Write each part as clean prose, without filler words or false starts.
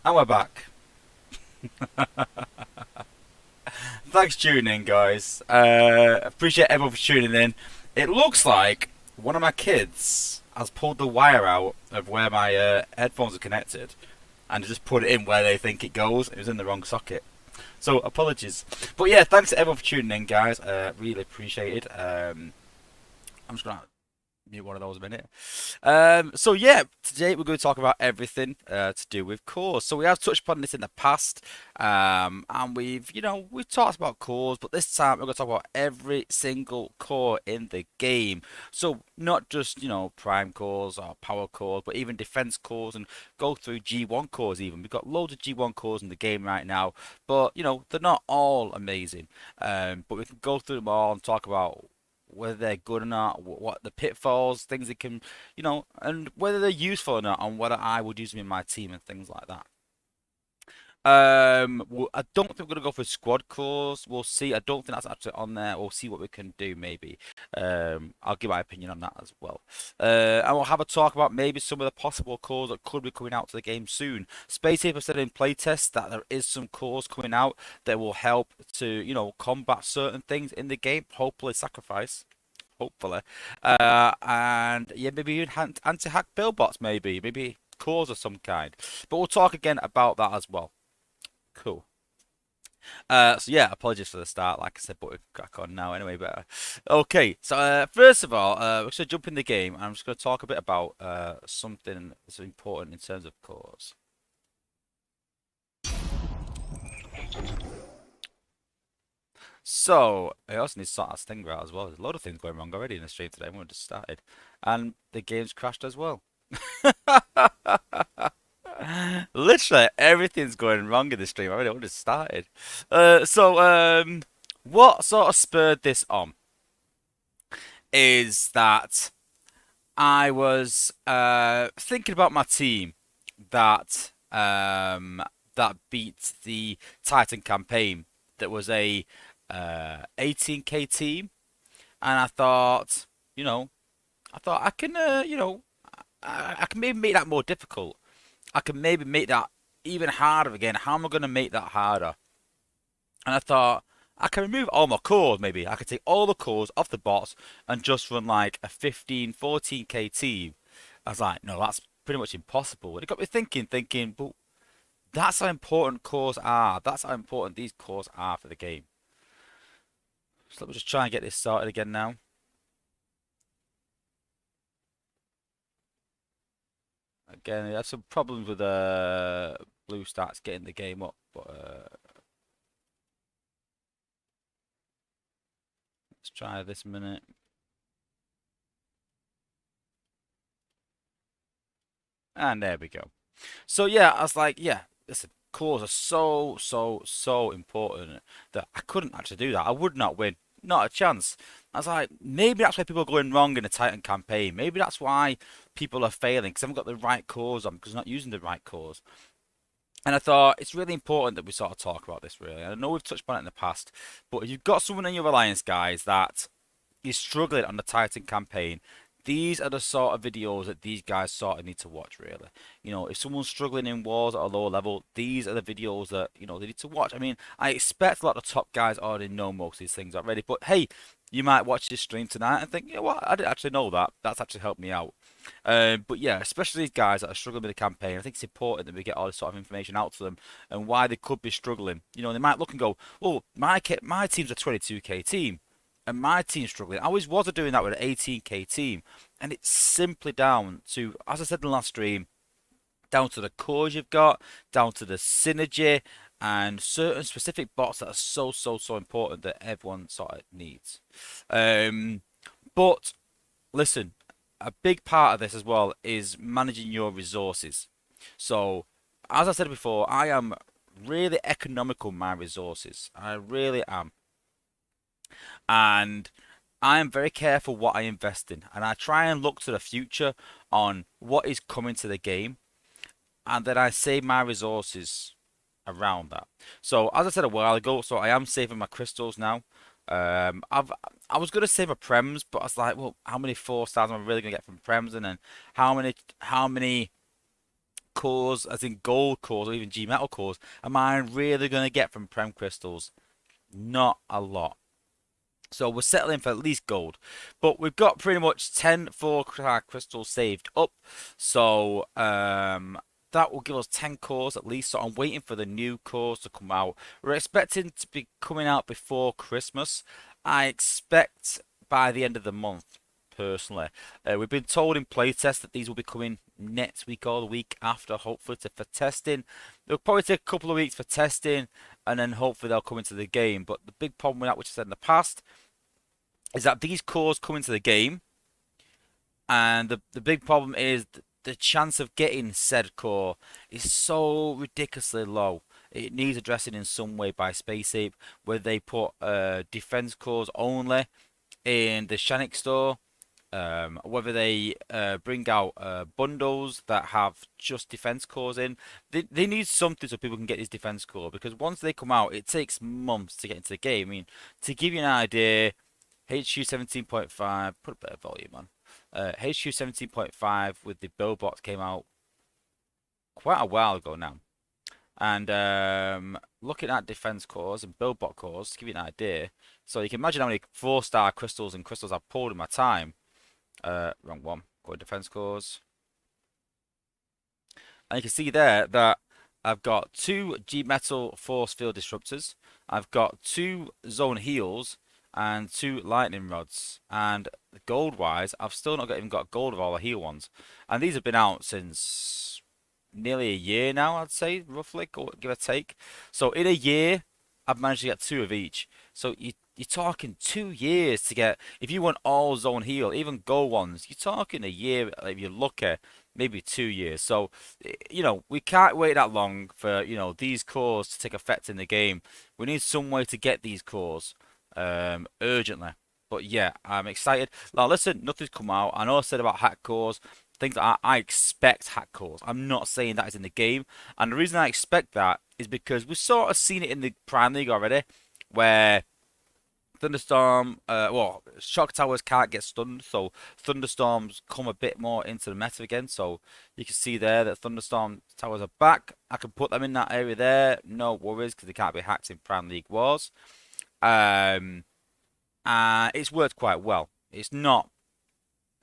And we're back. Thanks for tuning in, guys. Appreciate everyone for tuning in. It looks like one of my kids has pulled the wire out of where my headphones are connected and just put it in where they think it goes. It was in the wrong socket. So apologies. But yeah, thanks to everyone for tuning in, guys. Really appreciate it. I'm just gonna mute one of those a minute. So yeah, today we're going to talk about everything to do with cores. So we have touched upon this in the past, and we've talked about cores, but this time we're going to talk about every single core in the game. So not just prime cores or power cores, but even defense cores and go through G1 cores. Even we've got loads of G1 cores in the game right now, but they're not all amazing. But we can go through them all and talk about whether they're good or not, what the pitfalls, things they can, and whether they're useful or not, and whether I would use them in my team and things like that. I don't think we're gonna go for squad cores. We'll see. I don't think that's actually on there. We'll see what we can do. Maybe. I'll give my opinion on that as well. And we'll have a talk about maybe some of the possible cores that could be coming out to the game soon. Space Saver said in playtest that there is some cores coming out that will help to combat certain things in the game. Hopefully, sacrifice. Hopefully, and yeah, maybe even anti-hack build bots. Maybe cores of some kind. But we'll talk again about that as well. Cool. So yeah, apologies for the start, like I said, but we'll crack on now anyway. But okay, so first of all, we're just gonna jump in the game, and I'm just gonna talk a bit about something that's important in terms of cores. So I also need to sort that Stinger out as well. There's a lot of things going wrong already in the stream today. We just started, and the game's crashed as well. Literally everything's going wrong in the stream already. I just started. What sort of spurred this on is that I was thinking about my team that that beat the Titan campaign. That was a 18k team, and I thought I can, I can maybe make that more difficult. I can maybe make that even harder again. How am I going to make that harder? And I thought I can remove all my cores. Maybe I could take all the cores off the bots and just run like a 15, 14k team. I was like, no, that's pretty much impossible. And it got me thinking, but that's how important cores are. That's how important these cores are for the game. So let me just try and get this started again now. Again, I had some problems with Blue Stats getting the game up, but let's try this minute. And there we go. So yeah, I was like, yeah, listen, cores are so important that I couldn't actually do that. I would not win. Not a chance. I was like, maybe that's why people are going wrong in the Titan campaign. Maybe that's why people are failing because they haven't got the right cores on because they're not using the right cores. And I thought it's really important that we sort of talk about this really. I know we've touched on it in the past, but if you've got someone in your alliance, guys, that is struggling on the Titan campaign, these are the sort of videos that these guys sort of need to watch, really. If someone's struggling in wars at a lower level, these are the videos that, they need to watch. I mean, I expect a lot of top guys already know most of these things already, but hey, you might watch this stream tonight and think, you know what, I didn't actually know that. That's actually helped me out. But yeah, especially these guys that are struggling with the campaign, I think it's important that we get all this sort of information out to them and why they could be struggling. They might look and go, well, my team's a 22k team and my team's struggling. I was doing that with an 18k team, and it's simply down to, as I said in the last stream, down to the cores you've got, down to the synergy, and certain specific bots that are so important that everyone sort of needs. But listen, a big part of this as well is managing your resources. So, as I said before, I am really economical in my resources. I really am. And I am very careful what I invest in. And I try and look to the future on what is coming to the game. And then I save my resources around that. So, as I said a while ago, so I am saving my crystals now. I was gonna save a prems, but I was like, well, how many 4 stars am I really gonna get from prems? And then how many cores, as in gold cores or even G metal cores, am I really going to get from Prem crystals? Not a lot. So we're settling for at least gold. But we've got pretty much 10 4-star crystals saved up. So that will give us 10 cores at least. So I'm waiting for the new cores to come out. We're expecting to be coming out before Christmas. I expect by the end of the month, personally. We've been told in playtest that these will be coming next week or the week after, hopefully, for testing. It'll probably take a couple of weeks for testing, and then hopefully they'll come into the game. But the big problem with that, which I said in the past, is that these cores come into the game, and the big problem is the chance of getting said core is so ridiculously low. It needs addressing in some way by SpaceApe, where they put defense cores only in the Shannick store, whether they bring out bundles that have just defense cores in. They need something so people can get these defense core, because once they come out, it takes months to get into the game. I mean, to give you an idea, HQ 17.5, put a bit of volume on. HQ 17.5 with the Billbots came out quite a while ago now. And looking at defense cores and Billbot cores, to give you an idea, so you can imagine how many 4-star crystals and crystals I've pulled in my time. Wrong one. Go to defense cores. And you can see there that I've got 2 G Metal Force Field Disruptors. I've got 2 Zone Heals and 2 Lightning Rods. And gold-wise, I've still not even got gold of all the heal ones. And these have been out since nearly a year now, I'd say, roughly, give or take. So in a year, I've managed to get 2 of each. So you're talking 2 years to get, if you want all zone heal, even gold ones, you're talking a year, if you're lucky, maybe 2 years. So, you know, we can't wait that long for, you know, these cores to take effect in the game. We need some way to get these cores urgently. But yeah, I'm excited. Now listen, nothing's come out. I know I said about hack cores, things that I expect hack cores. I'm not saying that is in the game. And the reason I expect that is because we've sort of seen it in the Prime League already, where Thunderstorm, well, Shock Towers can't get stunned, so Thunderstorms come a bit more into the meta again. So you can see there that Thunderstorm Towers are back. I can put them in that area there, no worries, because they can't be hacked in Prime League Wars. And it's worked quite well. It's not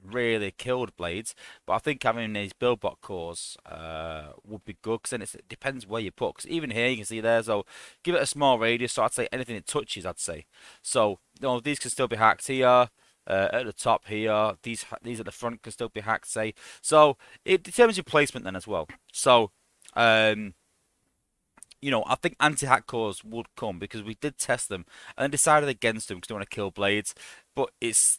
really killed blades, but I think having these Billbot cores would be good, because then it depends where you put. Because even here you can see there, so give it a small radius. So I'd say anything it touches, I'd say. So you know, these can still be hacked here. At the top here, these at the front can still be hacked, say. So it determines your placement then as well. So you know, I think anti-hack cores would come, because we did test them and then decided against them because they want to kill blades. But it's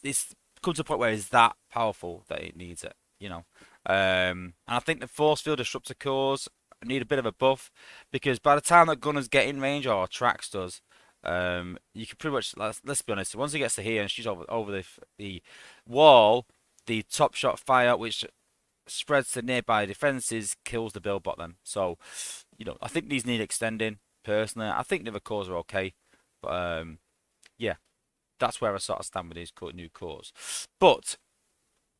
come to a point where it's that powerful that it needs it, you know. And I think the force field disruptor cores need a bit of a buff, because by the time that gunners get in range, or Trax does, you can pretty much, let's be honest, once he gets to here and shoots over the wall, the top shot fire, which spreads to nearby defenses, kills the Billbot then. So, you know, I think these need extending, personally. I think the other cores are okay. But, yeah, that's where I sort of stand with these new cores. But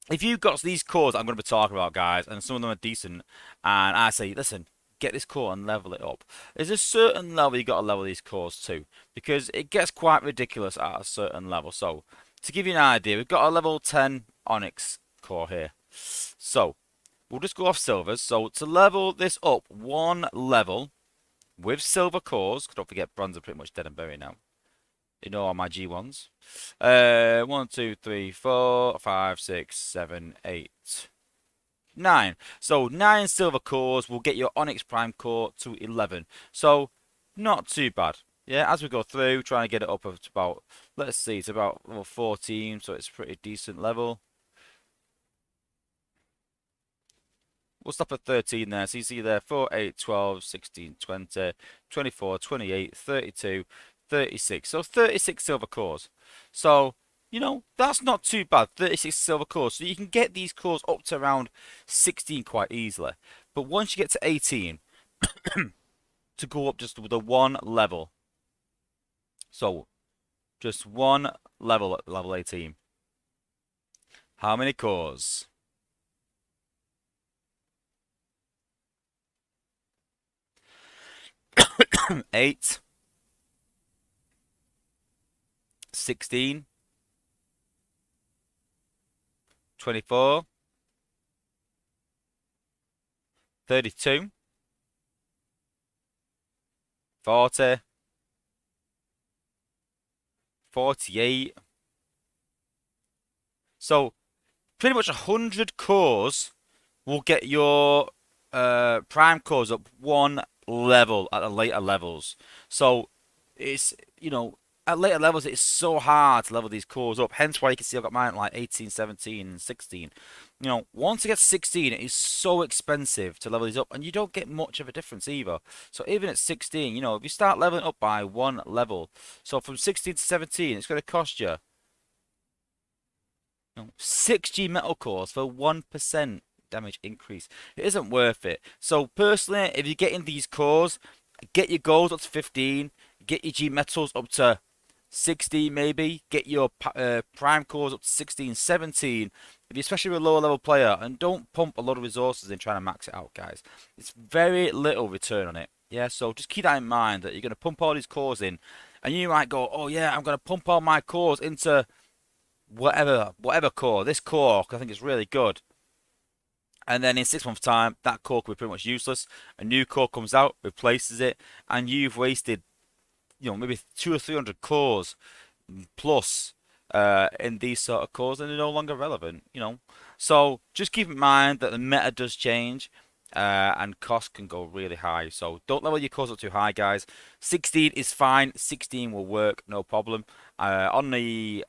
if you've got these cores I'm going to be talking about, guys, and some of them are decent, and I say, listen, get this core and level it up, there's a certain level you got to level these cores to, because it gets quite ridiculous at a certain level. So, to give you an idea, we've got a level 10 Onyx core here. So, we'll just go off silvers. So, to level this up 1 level with silver cores, 'cause don't forget bronze are pretty much dead and buried now. You know all my G1s. 1, 2, 3, 4, 5, 6, 7, 8, 9. So 9 silver cores will get your Onyx Prime core to 11. So not too bad. Yeah, as we go through, trying to get it up to about, let's see, it's about 14, so it's a pretty decent level. We'll stop at 13 there. So you see there 4, 8, 12, 16, 20, 24, 28, 32, 36. So 36 silver cores. So, you know, that's not too bad. 36 silver cores. So you can get these cores up to around 16 quite easily. But once you get to 18, to go up just with a 1 level. So, just 1 level at level 18. How many cores? 8, 16, 24, 32, 40, 48. So pretty much 100 cores will get your prime cores up one level at the later levels. So it's, at later levels it's so hard to level these cores up. Hence why you can see I've got mine at like 18, 17, and 16. Once it gets 16, it is so expensive to level these up, and you don't get much of a difference either. So even at 16, if you start leveling up by one level, so from 16 to 17, it's going to cost you 6G metal cores for 1% damage increase. It isn't worth it. So personally, if you're getting these cores, get your golds up to 15, get your G metals up to 16 maybe, get your prime cores up to 16, 17, if you're especially a lower level player, and don't pump a lot of resources in trying to max it out, guys. It's very little return on it. Yeah, so just keep that in mind, that you're going to pump all these cores in, and you might go, oh yeah, I'm going to pump all my cores into whatever core. This core, I think, is really good. And then in 6 months' time, that core could be pretty much useless. A new core comes out, replaces it, and you've wasted, maybe 200 or 300 cores plus in these sort of cores, and they're no longer relevant. So just keep in mind that the meta does change. And cost can go really high, so don't level your cores up too high, guys. 16 is fine. 16 will work, no problem. On the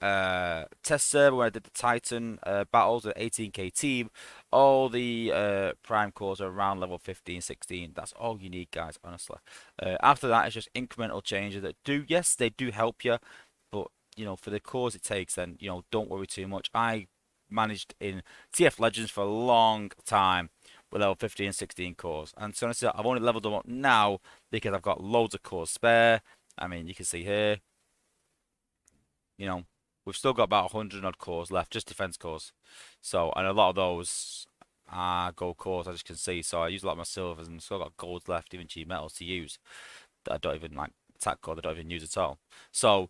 test server where I did the Titan battles at 18k team, all the prime cores are around level 15, 16. That's all you need, guys, honestly. After that, it's just incremental changes that yes, they do help you, but for the cores it takes, then don't worry too much. I managed in TF Legends for a long time with level 15 and 16 cores. And so honestly, I've only leveled them up now because I've got loads of cores spare. I mean, you can see here, we've still got about 100 odd cores left, just defense cores. So, and a lot of those are gold cores, as you can see. So I use a lot of my silvers and still got golds left, even G metals to use that I don't even like attack core that I don't even use at all. So,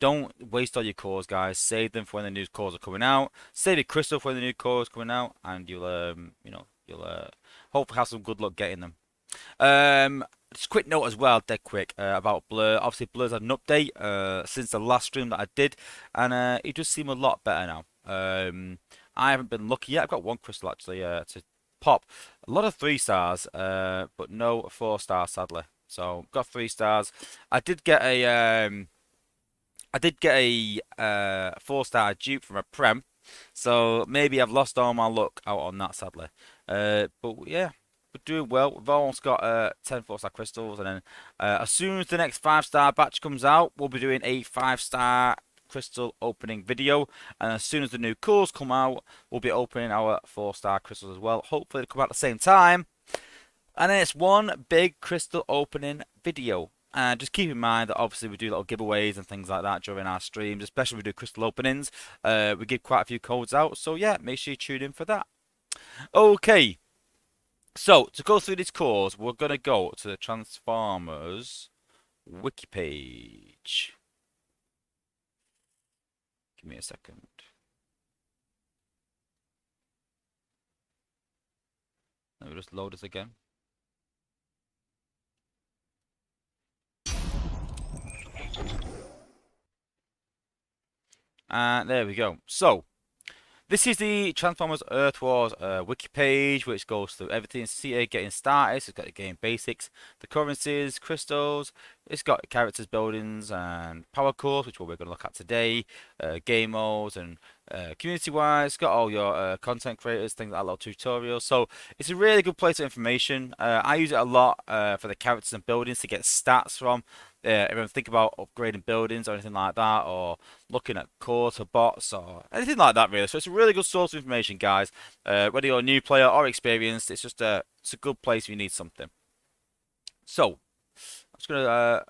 don't waste all your cores, guys. Save them for when the new cores are coming out. Save your crystal for when the new cores are coming out, and you'll hopefully have some good luck getting them. Just a quick note as well, dead quick, about Blur. Obviously, Blur's had an update since the last stream that I did, and it does seem a lot better now. I haven't been lucky yet. I've got one crystal actually to pop. A lot of 3 stars, but no 4-star sadly. So got 3 stars. I did get a 4-star dupe from a Prem, so maybe I've lost all my luck out on that, sadly. But yeah, we're doing well. We've almost got 10 4-star crystals, and then as soon as the next 5-star batch comes out, we'll be doing a 5-star crystal opening video. And as soon as the new cores come out, we'll be opening our 4-star crystals as well. Hopefully they come out at the same time. And then it's one big crystal opening video. And just keep in mind that obviously we do little giveaways and things like that during our streams, especially when we do crystal openings. We give quite a few codes out, so yeah, make sure you tune in for that. Okay, so to go through these cores, we're going to go to the Transformers wiki page. Give me a second. Let me just load this again. And there we go. So, this is the Transformers Earth Wars wiki page, which goes through everything. See here, getting started. It's got the game basics, the currencies, crystals. It's got characters, buildings, and power cores, which we're going to look at today. Game modes and community-wise, it's got all your content creators, things like that, little tutorials. So it's a really good place of information. I use it a lot for the characters and buildings to get stats from. Everyone think about upgrading buildings or anything like that, or looking at cores for bots or anything like that, really. So it's a really good source of information, guys. Whether you're a new player or experienced, it's a good place if you need something. So I'm just gonna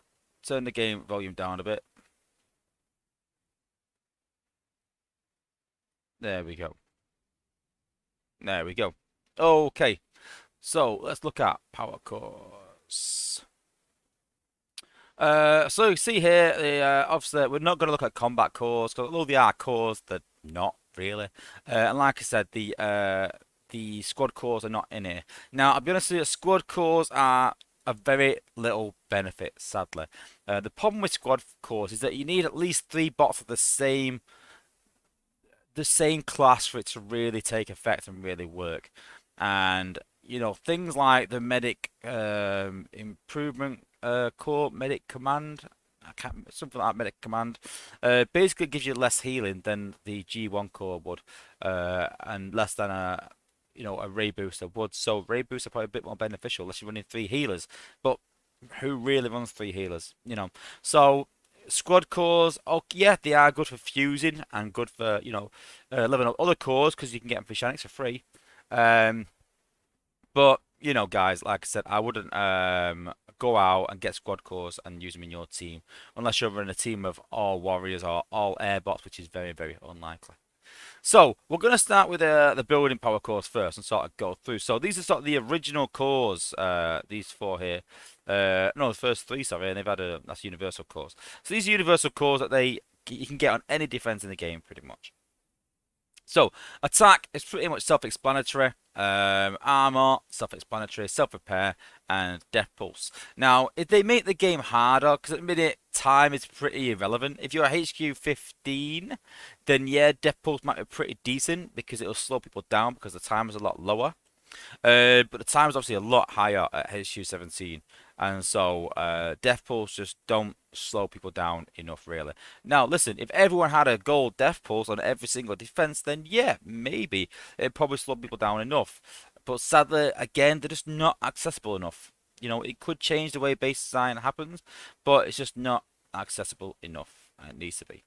turn the game volume down a bit. There we go. There we go. Okay, so let's look at power cores. So you see here, obviously we're not going to look at combat cores because although they are cores, they're not really. And like I said, the squad cores are not in here. Now, I'll be honest with you, squad cores are a very little benefit, sadly. The problem with squad cores is that you need at least three bots of the same class for it to really take effect and really work. And things like the medic improvement core, medic command, I can't, something like medic command, basically gives you less healing than the G1 core would, and less than a ray booster would. So ray booster probably a bit more beneficial unless you're running three healers. But who really runs three healers? So squad cores, oh yeah, they are good for fusing and good for leveling up other cores because you can get them for Shanix for free. Um, but guys, like I said, I wouldn't go out and get squad cores and use them in your team unless you're in a team of all warriors or all airbots, which is very, very unlikely. So we're going to start with the building power cores first and sort of go through. So these are sort of the original cores, these four here. No, the first three, sorry, and they've had that's universal cores. So these are universal cores that you can get on any defense in the game, pretty much. So attack is pretty much self-explanatory. Armor, self-explanatory. Self-repair and death pulse. Now, if they make the game harder, because at the minute time is pretty irrelevant. If you're a HQ 15, then yeah, death pulse might be pretty decent because it'll slow people down because the time is a lot lower. But the time is obviously a lot higher at HQ 17, and so death pulse just don't slow people down enough, really. Now, listen, if everyone had a gold death pulse on every single defense, then yeah, maybe it'd probably slow people down enough. But sadly, again, they're just not accessible enough. It could change the way base design happens, but it's just not accessible enough. And it needs to be.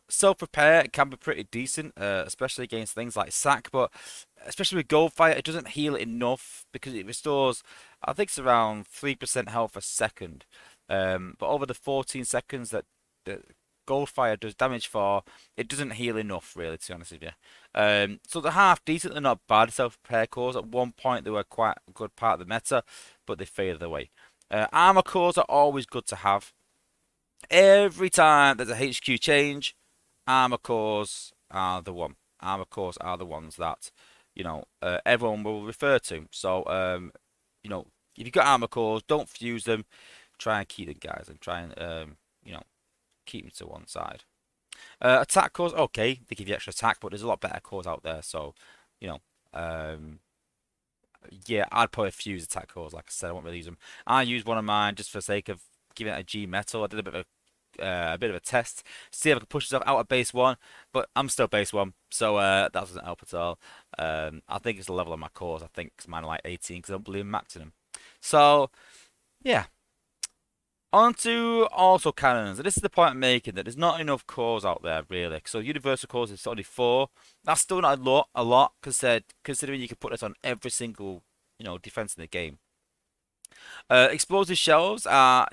Self-repair can be pretty decent, especially against things like sack, but especially with Goldfire, it doesn't heal enough because it restores, I think it's around 3% health a second. But over the 14 seconds that the Goldfire does damage for, it doesn't heal enough, really, to be honest with you. So they're half decent, they're not bad self-repair cores. At one point, they were quite a good part of the meta, but they faded away. Armor cores are always good to have. Every time there's a HQ change, armor cores are the one. Armor cores are the ones that everyone will refer to. So if you've got armor cores, don't fuse them. Try and keep them, guys, and try and keep them to one side. Attack cores, okay, they give you extra attack, but there's a lot better cores out there. So you know, yeah, I'd probably fuse attack cores. Like I said, I won't really use them. I use one of mine just for the sake of giving it a G metal. I did a bit of a test, see if I could push myself out of base one, but I'm still base one, so that doesn't help at all. I think it's the level of my cores. I think mine are like 18 because I don't believe in maxing them. So yeah, on to auto cannons. And this is the point I'm making that there's not enough cores out there really. So universal cores is only 4. That's still not a lot considering you can put this on every single defense in the game. Explosive shells are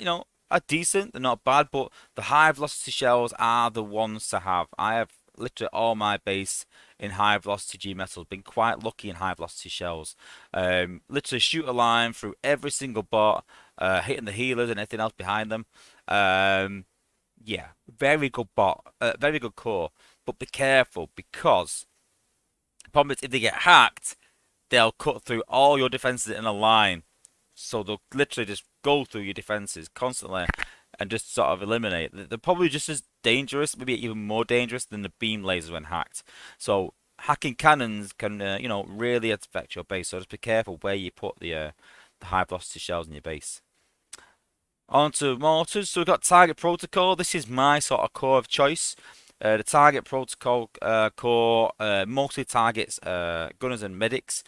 decent. They're not bad, but the high velocity shells are the ones to have. I have literally all my base in high velocity G metals. Been quite lucky in high velocity shells. Literally shoot a line through every single bot, hitting the healers and anything else behind them. Yeah, very good bot, very good core. But be careful because the problem is if they get hacked, they'll cut through all your defenses in a line. So they'll literally just go through your defenses constantly and just sort of eliminate. They're probably just as dangerous, maybe even more dangerous than the beam lasers when hacked. So hacking cannons can, really affect your base. So just be careful where you put the high velocity shells in your base. On to mortars. So we've got target protocol. This is my sort of core of choice. The target protocol core mostly targets gunners and medics,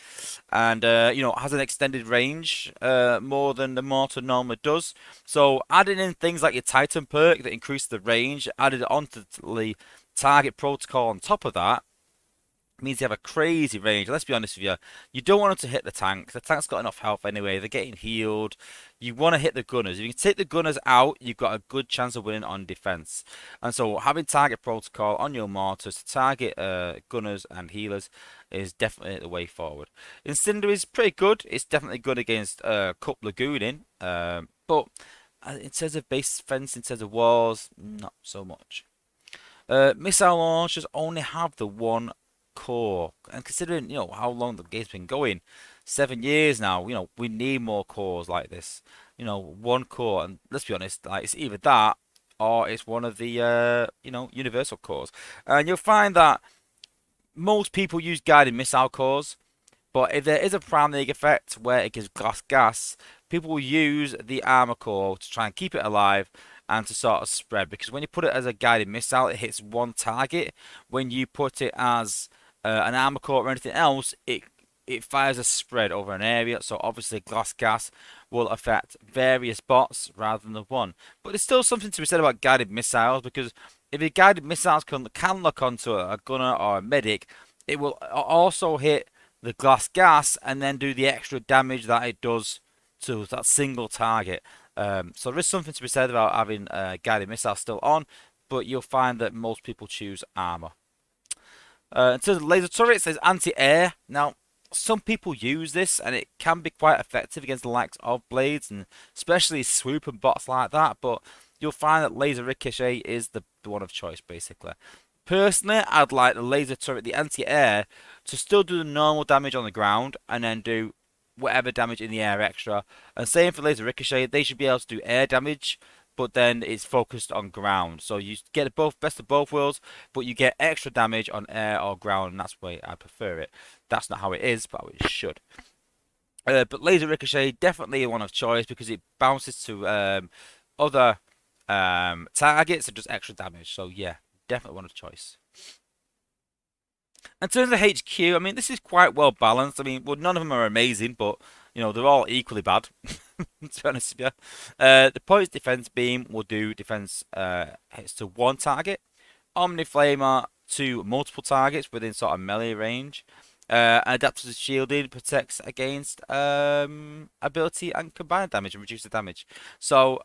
and has an extended range more than the mortar normally does. So adding in things like your Titan perk that increase the range, added onto the target protocol on top of that, means you have a crazy range. Let's be honest with you. You don't want them to hit the tank. The tank's got enough health anyway. They're getting healed. You want to hit the gunners. If you can take the gunners out, you've got a good chance of winning on defense. And so having target protocol on your mortars to target gunners and healers is definitely the way forward. Incendiary is pretty good. It's definitely good against Cup Lagooning. But in terms of base defense, in terms of walls, not so much. Missile launchers only have the one core, and considering how long the game's been going, 7 years now, we need more cores like this. One core, and let's be honest, like it's either that or it's one of the universal cores, and you'll find that most people use guided missile cores. But if there is a priming effect where it gives glass gas, people will use the armor core to try and keep it alive and to sort of spread. Because when you put it as a guided missile, it hits one target. When you put it as an armor core or anything else, it fires a spread over an area. So obviously, glass gas will affect various bots rather than the one. But there's still something to be said about guided missiles because if your guided missiles can lock onto a gunner or a medic, it will also hit the glass gas and then do the extra damage that it does to that single target. So there is something to be said about having guided missiles still on, but you'll find that most people choose armor. In terms of laser turrets, there's anti-air. Now, some people use this and it can be quite effective against the likes of blades and especially swoop and bots like that, but you'll find that laser ricochet is the one of choice basically. Personally, I'd like the laser turret, the anti-air, to still do the normal damage on the ground and then do whatever damage in the air extra. And same for laser ricochet, they should be able to do air damage, but then it's focused on ground. So you get both best of both worlds, but you get extra damage on air or ground, and that's the way I prefer it. That's not how it is, but it should. But laser ricochet definitely one of choice because it bounces to other targets and does extra damage. So yeah, definitely one of choice. In terms of HQ, I mean, this is quite well balanced. I mean, well, none of them are amazing, but they're all equally bad. To be honest with you, the points defense beam will do defense hits to one target, Omni Flamer to multiple targets within sort of melee range. Adaptive shielding protects against ability and combined damage and reduce the damage. So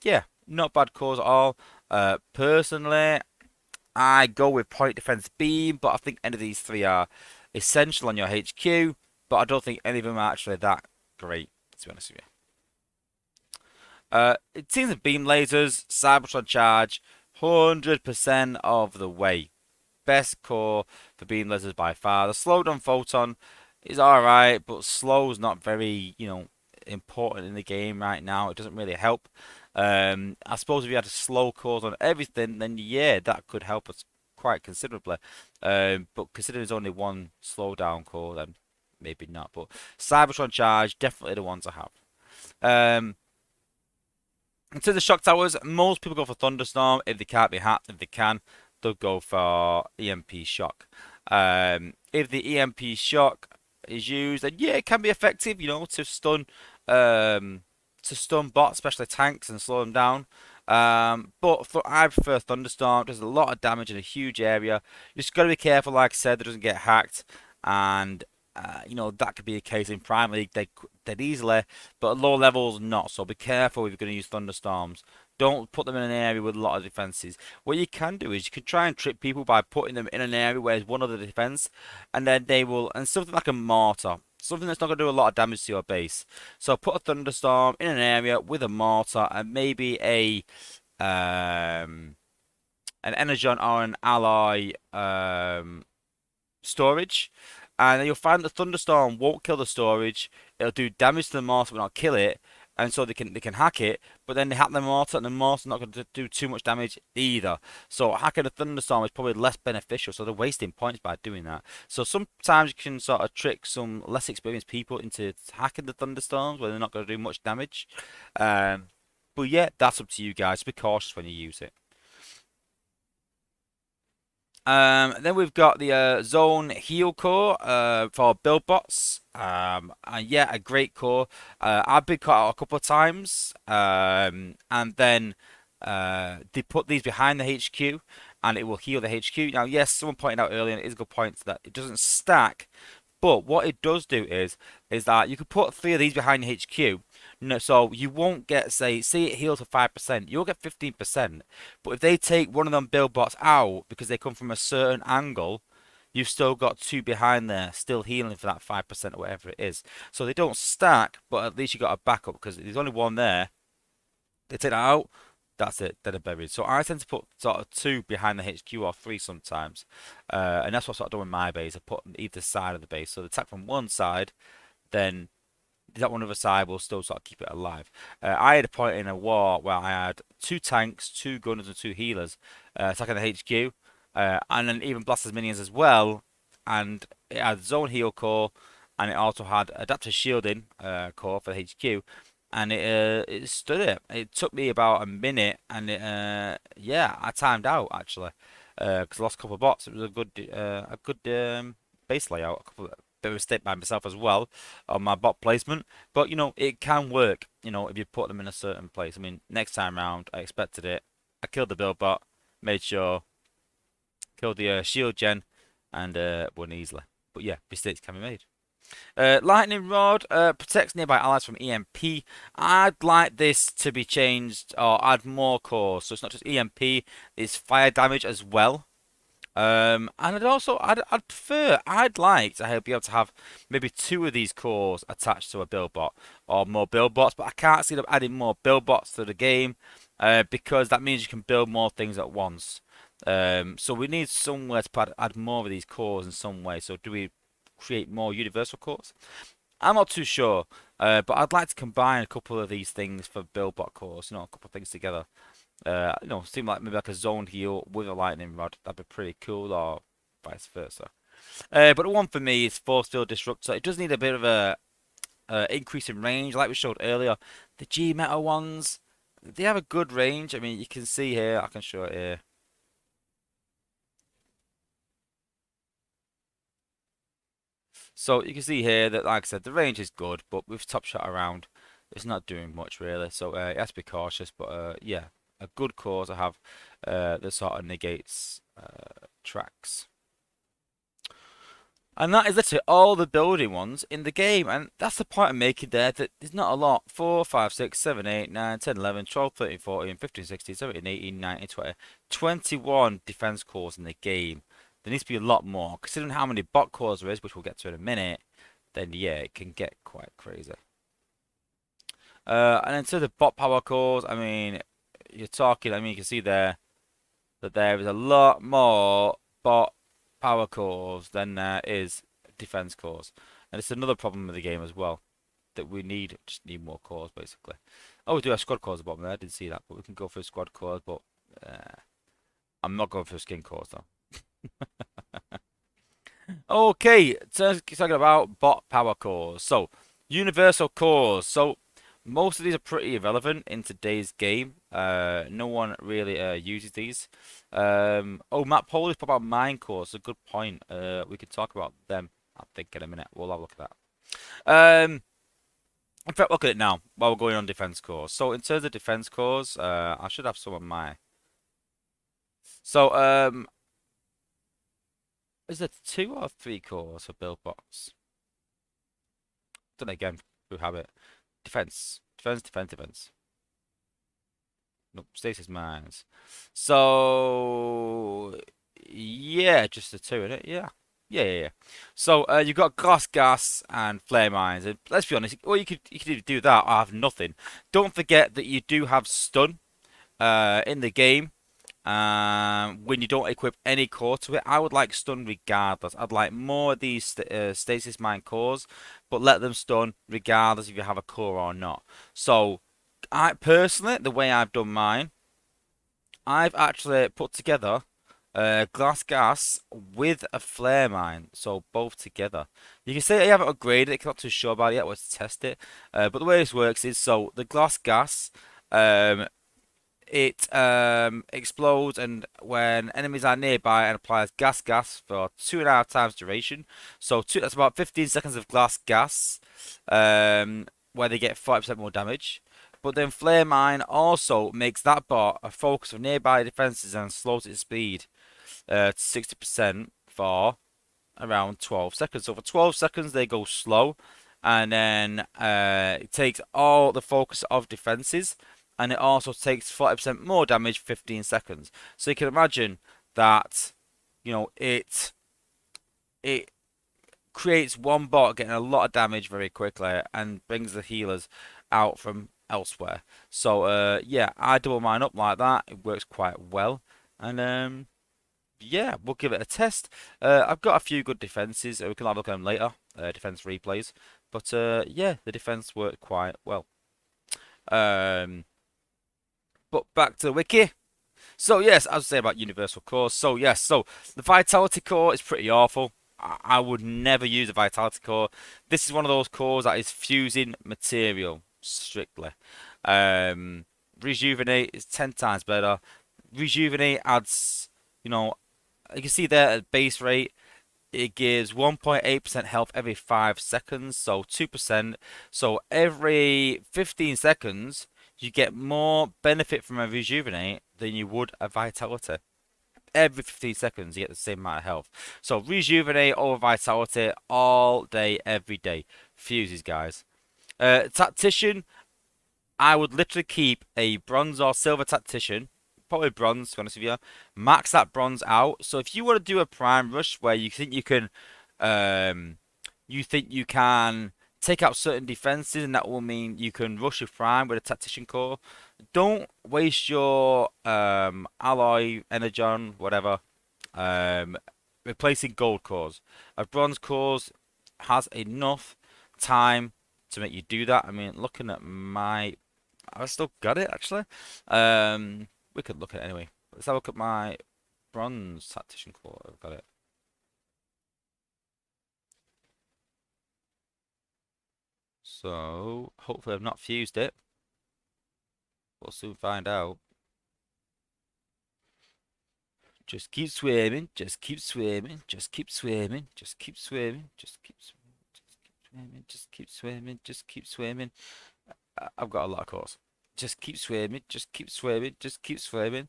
yeah, not bad cores at all. Personally, I go with point defense beam, but I think any of these three are essential on your HQ. But I don't think any of them are actually that great, to be honest with you. In terms of beam lasers, Cybertron Charge, 100% of the way. Best core for beam lasers by far. The slowdown photon is alright, but slow's not very, important in the game right now. It doesn't really help. I suppose if you had a slow cores on everything, then yeah, that could help us quite considerably. But considering there's only one slowdown core, then maybe not. But Cybertron Charge, definitely the one to have. In terms of shock towers, most people go for Thunderstorm if they can't be hacked. If they can, they'll go for EMP shock. If the EMP shock is used, then yeah, it can be effective, to stun bots, especially tanks, and slow them down. But I prefer Thunderstorm. Does a lot of damage in a huge area. You just got to be careful, like I said, that it doesn't get hacked, and that could be a case in Prime League dead easily, but at low levels not. So be careful if you're going to use Thunderstorms. Don't put them in an area with a lot of defenses. What you can do is you can try and trick people by putting them in an area where there's one other defense, and then they will, and something like a mortar. Something that's not going to do a lot of damage to your base. So put a Thunderstorm in an area with a mortar and maybe an Energon or an ally storage. And then you'll find the Thunderstorm won't kill the storage. It'll do damage to the mortar but not kill it. And so they can hack it, but then they hack the mortar, and the mortar's not going to do too much damage either. So hacking a Thunderstorm is probably less beneficial, so they're wasting points by doing that. So sometimes you can sort of trick some less experienced people into hacking the Thunderstorms where they're not going to do much damage. But yeah, that's up to you guys. Be cautious when you use it. Then we've got the Zone Heal Core for build bots. And yeah, a great core. I've been caught out a couple of times. And then they put these behind the HQ and it will heal the HQ. Now, yes, someone pointed out earlier, and it is a good point, that it doesn't stack. But what it does do is that you could put 3 of these behind the HQ. No, so you won't get, say it heals to 5%, you'll get 15%. But if they take one of them build bots out because they come from a certain angle, you've still got 2 behind there, still healing for that 5% or whatever it is. So they don't stack, but at least you got a backup because there's only one there. They take that out, that's it, dead and buried. So I tend to put sort of two behind the HQ or three sometimes, and that's what I sort of do in my base. I put them either side of the base, so they attack from one side, then that one other side will still sort of keep it alive. I had a point in a war where I had two tanks, two gunners, and two healers attacking the HQ, and then even blasters minions as well. And it had zone heal core, and it also had adaptive shielding core for the HQ, and it stood it. It took me about a minute, and yeah, I timed out actually because I lost a couple of bots. It was a good base layout. A couple of, bit of a mistake by myself as well on my bot placement, but it can work. If you put them in a certain place. I mean, next time round I expected it. I killed the build bot, made sure killed the shield gen, and won easily. But yeah, mistakes can be made. Lightning Rod protects nearby allies from EMP. I'd like this to be changed or add more cores. So it's not just EMP, it's fire damage as well. And I'd prefer, I'd like to be able to have maybe two of these cores attached to a build bot or more build bots, but I can't see them adding more build bots to the game because that means you can build more things at once. So we need somewhere to add more of these cores in some way. So do we create more universal cores? I'm not too sure, but I'd like to combine a couple of these things for build bot cores, a couple of things together. Seem like maybe like a zone heal with a lightning rod. That'd be pretty cool, or vice versa. But the one for me is force field disruptor. It does need a bit of a increase in range, like we showed earlier. The G meta ones, they have a good range. I mean, you can see here. I can show it here. So you can see here that, like I said, the range is good, but with top shot around, it's not doing much really. So you have to be cautious. But yeah, a good cause I have that sort of negates tracks. And that is literally all the building ones in the game. And that's the point I'm making there, that there's not a lot. 4, 5, 6, 7, 8, 9, 10, 11, 12, 13, 14, 15, 16, 17, 18, 19, 20. 21 defense cores in the game. There needs to be a lot more. Considering how many bot cores there is, which we'll get to in a minute, then yeah, it can get quite crazy. And in terms of bot power cores, I mean, you can see there that there is a lot more bot power cores than there is defense cores. And it's another problem with the game as well, that we just need more cores basically. Oh, we do have squad cores at the bottom there. I didn't see that, but we can go for squad cores, but I'm not going for skin cores though. Okay, talking about bot power cores. So, universal cores. So, most of these are pretty irrelevant in today's game. No one really uses these. Matt Polish put about mine cores. A good point. We could talk about them, I think, in a minute. We'll have a look at that. In fact, look at it now while we're going on defense cores. So, in terms of defense cores, I should have some of my. So, is there 2 or 3 cores for build bots? Done it again through habit. Defense. Defense. Nope, stasis mines. So, yeah, just the 2 in it. Yeah. Yeah. So, you've got glass gas and flare mines. And let's be honest, well, you could either do that or have nothing. Don't forget that you do have stun in the game. When you don't equip any core to it, I would like stun regardless. I'd like more of these stasis mine cores, but let them stun regardless if you have a core or not. So, I personally, the way I've done mine, I've actually put together glass gas with a flare mine, so both together. You can say I haven't upgraded it, I'm not too sure about it yet, we'll test it. But the way this works is, so the glass gas, it explodes and when enemies are nearby and applies gas for 2.5 times duration. So that's about 15 seconds of glass gas, where they get 40% more damage. But then Flare Mine also makes that bot a focus of nearby defenses and slows its speed to 60% for around 12 seconds. So for 12 seconds they go slow, and then it takes all the focus of defenses, and it also takes 40% more damage 15 seconds. So you can imagine that, it creates one bot getting a lot of damage very quickly and brings the healers out from elsewhere. So yeah, I double mine up like that. It works quite well, and yeah, we'll give it a test. I've got a few good defenses. We can have a look at them later. Defense replays, but yeah, the defense worked quite well. Um, but back to the wiki. So yes, as I say about universal cores. So yes, so the vitality core is pretty awful. I would never use a vitality core. This is one of those cores that is fusing material strictly. Rejuvenate is 10 times better. Rejuvenate adds, you know, you can see there at base rate, it gives 1.8% health every 5 seconds, so 2%. So every 15 seconds, you get more benefit from a rejuvenate than you would a vitality. Every 15 seconds, you get the same amount of health. So rejuvenate over vitality all day, every day. Fuses, guys. Tactician, I would literally keep a bronze or silver tactician, probably bronze, to be honest with you. Max that bronze out. So if you want to do a prime rush where um, you think you can take out certain defenses, and that will mean you can rush your prime with a tactician core. Don't waste your alloy, energon, whatever, um, replacing gold cores. A bronze cores has enough time to make you do that. I mean, looking at my I still got it actually. We could look at it anyway. Let's have a look at my bronze tactician core. I've got it. So hopefully I've not fused it. We'll soon find out. Just keep swimming. Just keep swimming. Just keep swimming. Just keep swimming. Just keep swimming. Just keep swimming. Just keep swimming. Just keep swimming. I've got a lot of cores. Just keep swimming. Just keep swimming. Just keep swimming.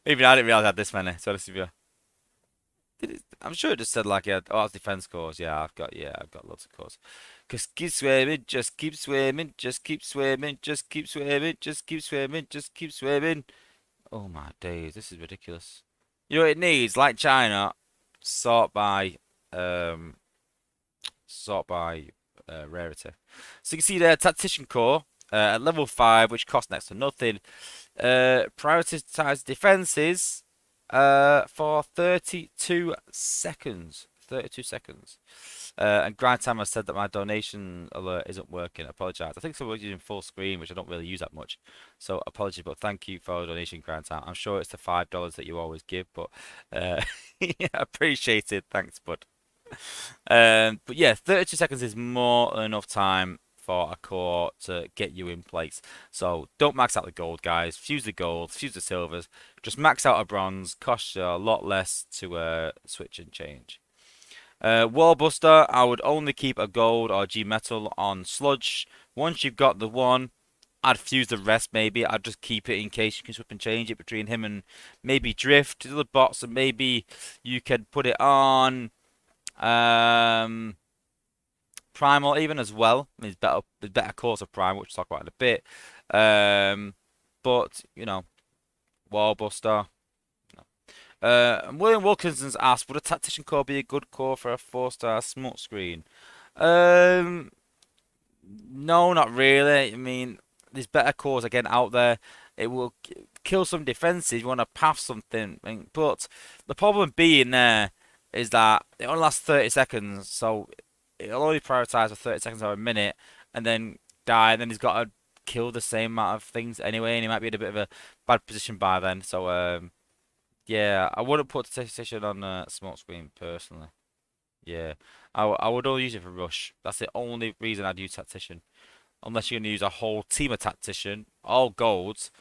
Even I didn't realize I had this many. So honest with you. I'm sure it just said like yeah, oh, it's defense cores. Yeah, I've got lots of cores. Cause keep swimming, just keep swimming, just keep swimming, just keep swimming, just keep swimming, just keep swimming. Oh my days, this is ridiculous. You know what it needs? Like China, sort by um sort by rarity. So you can see there, tactician core at level 5, which costs next to nothing. Prioritize defenses for 32 seconds. 32 seconds. And grind timer said that my donation alert isn't working. I apologize. I think someone's using full screen, which I don't really use that much. So apologies, but thank you for the donation, grind time. I'm sure it's the $5 that you always give, but yeah, appreciate it. Thanks, bud. But yeah, 32 seconds is more than enough time for a core to get you in place. So don't max out the gold, guys. Fuse the gold, fuse the silvers. Just max out a bronze. Costs you a lot less to switch and change. Wallbuster, I would only keep a gold or G metal on sludge. Once you've got the one, I'd fuse the rest maybe. I'd just keep it in case you can swap and change it between him and maybe Drift to the bots, and maybe you could put it on Primal even as well. I mean, there's better cores of Primal, which we'll talk about in a bit. But you know, Wallbuster. And William Wilkinson's asked, would a tactician core be a good core for a 4-star smoke screen? No, not really. I mean, there's better cores again out there. It will kill some defenses. You want to path something, but the problem being there is that it only lasts 30 seconds, so it'll only prioritize for 30 seconds or a minute, and then die. And then he's got to kill the same amount of things anyway, and he might be in a bit of a bad position by then. So yeah, I wouldn't put Tactician on a smoke screen personally. Yeah, I would only use it for rush. That's the only reason I'd use Tactician. Unless you're going to use a whole team of Tactician, all golds,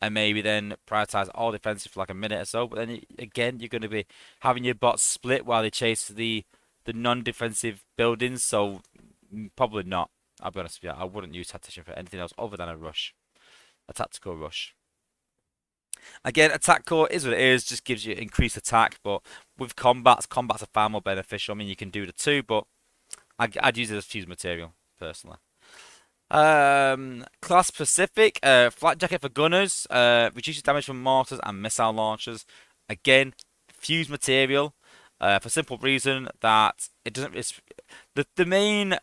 and maybe then prioritize all defensive for like a minute or so. But then again, you're going to be having your bots split while they chase the non-defensive buildings. So probably not. I'll be honest with you. I wouldn't use Tactician for anything else other than a rush, a tactical rush. Again, attack core is what it is, just gives you increased attack, but with combats are far more beneficial. I mean, you can do the two, but I'd use it as fuse material, personally. Class specific, flight jacket for gunners, reduces damage from mortars and missile launchers. Again, fuse material, for simple reason that it doesn't. The main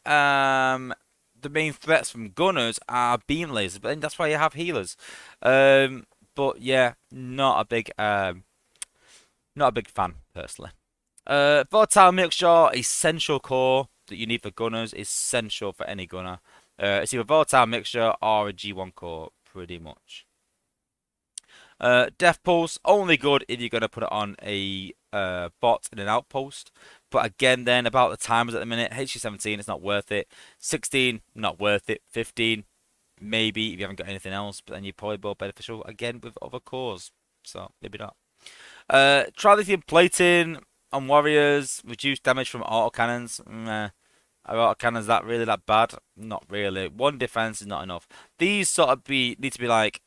the main threats from gunners are beam lasers, but then that's why you have healers. Um, but yeah, not a big fan personally. Volatile mixture, essential core that you need for gunners, essential for any gunner. It's either volatile mixture or a G1 core, pretty much. Death Pulse, only good if you're going to put it on a bot in an outpost. But again, then, about the timers at the minute, HG17 is not worth it. 16, not worth it. 15, maybe if you haven't got anything else. But then you're probably more beneficial, again, with other cores. So, maybe not. Trilithium plating on warriors, reduced damage from autocannons. Meh. Are autocannons that really that bad? Not really. One defense is not enough. These sort of need to be like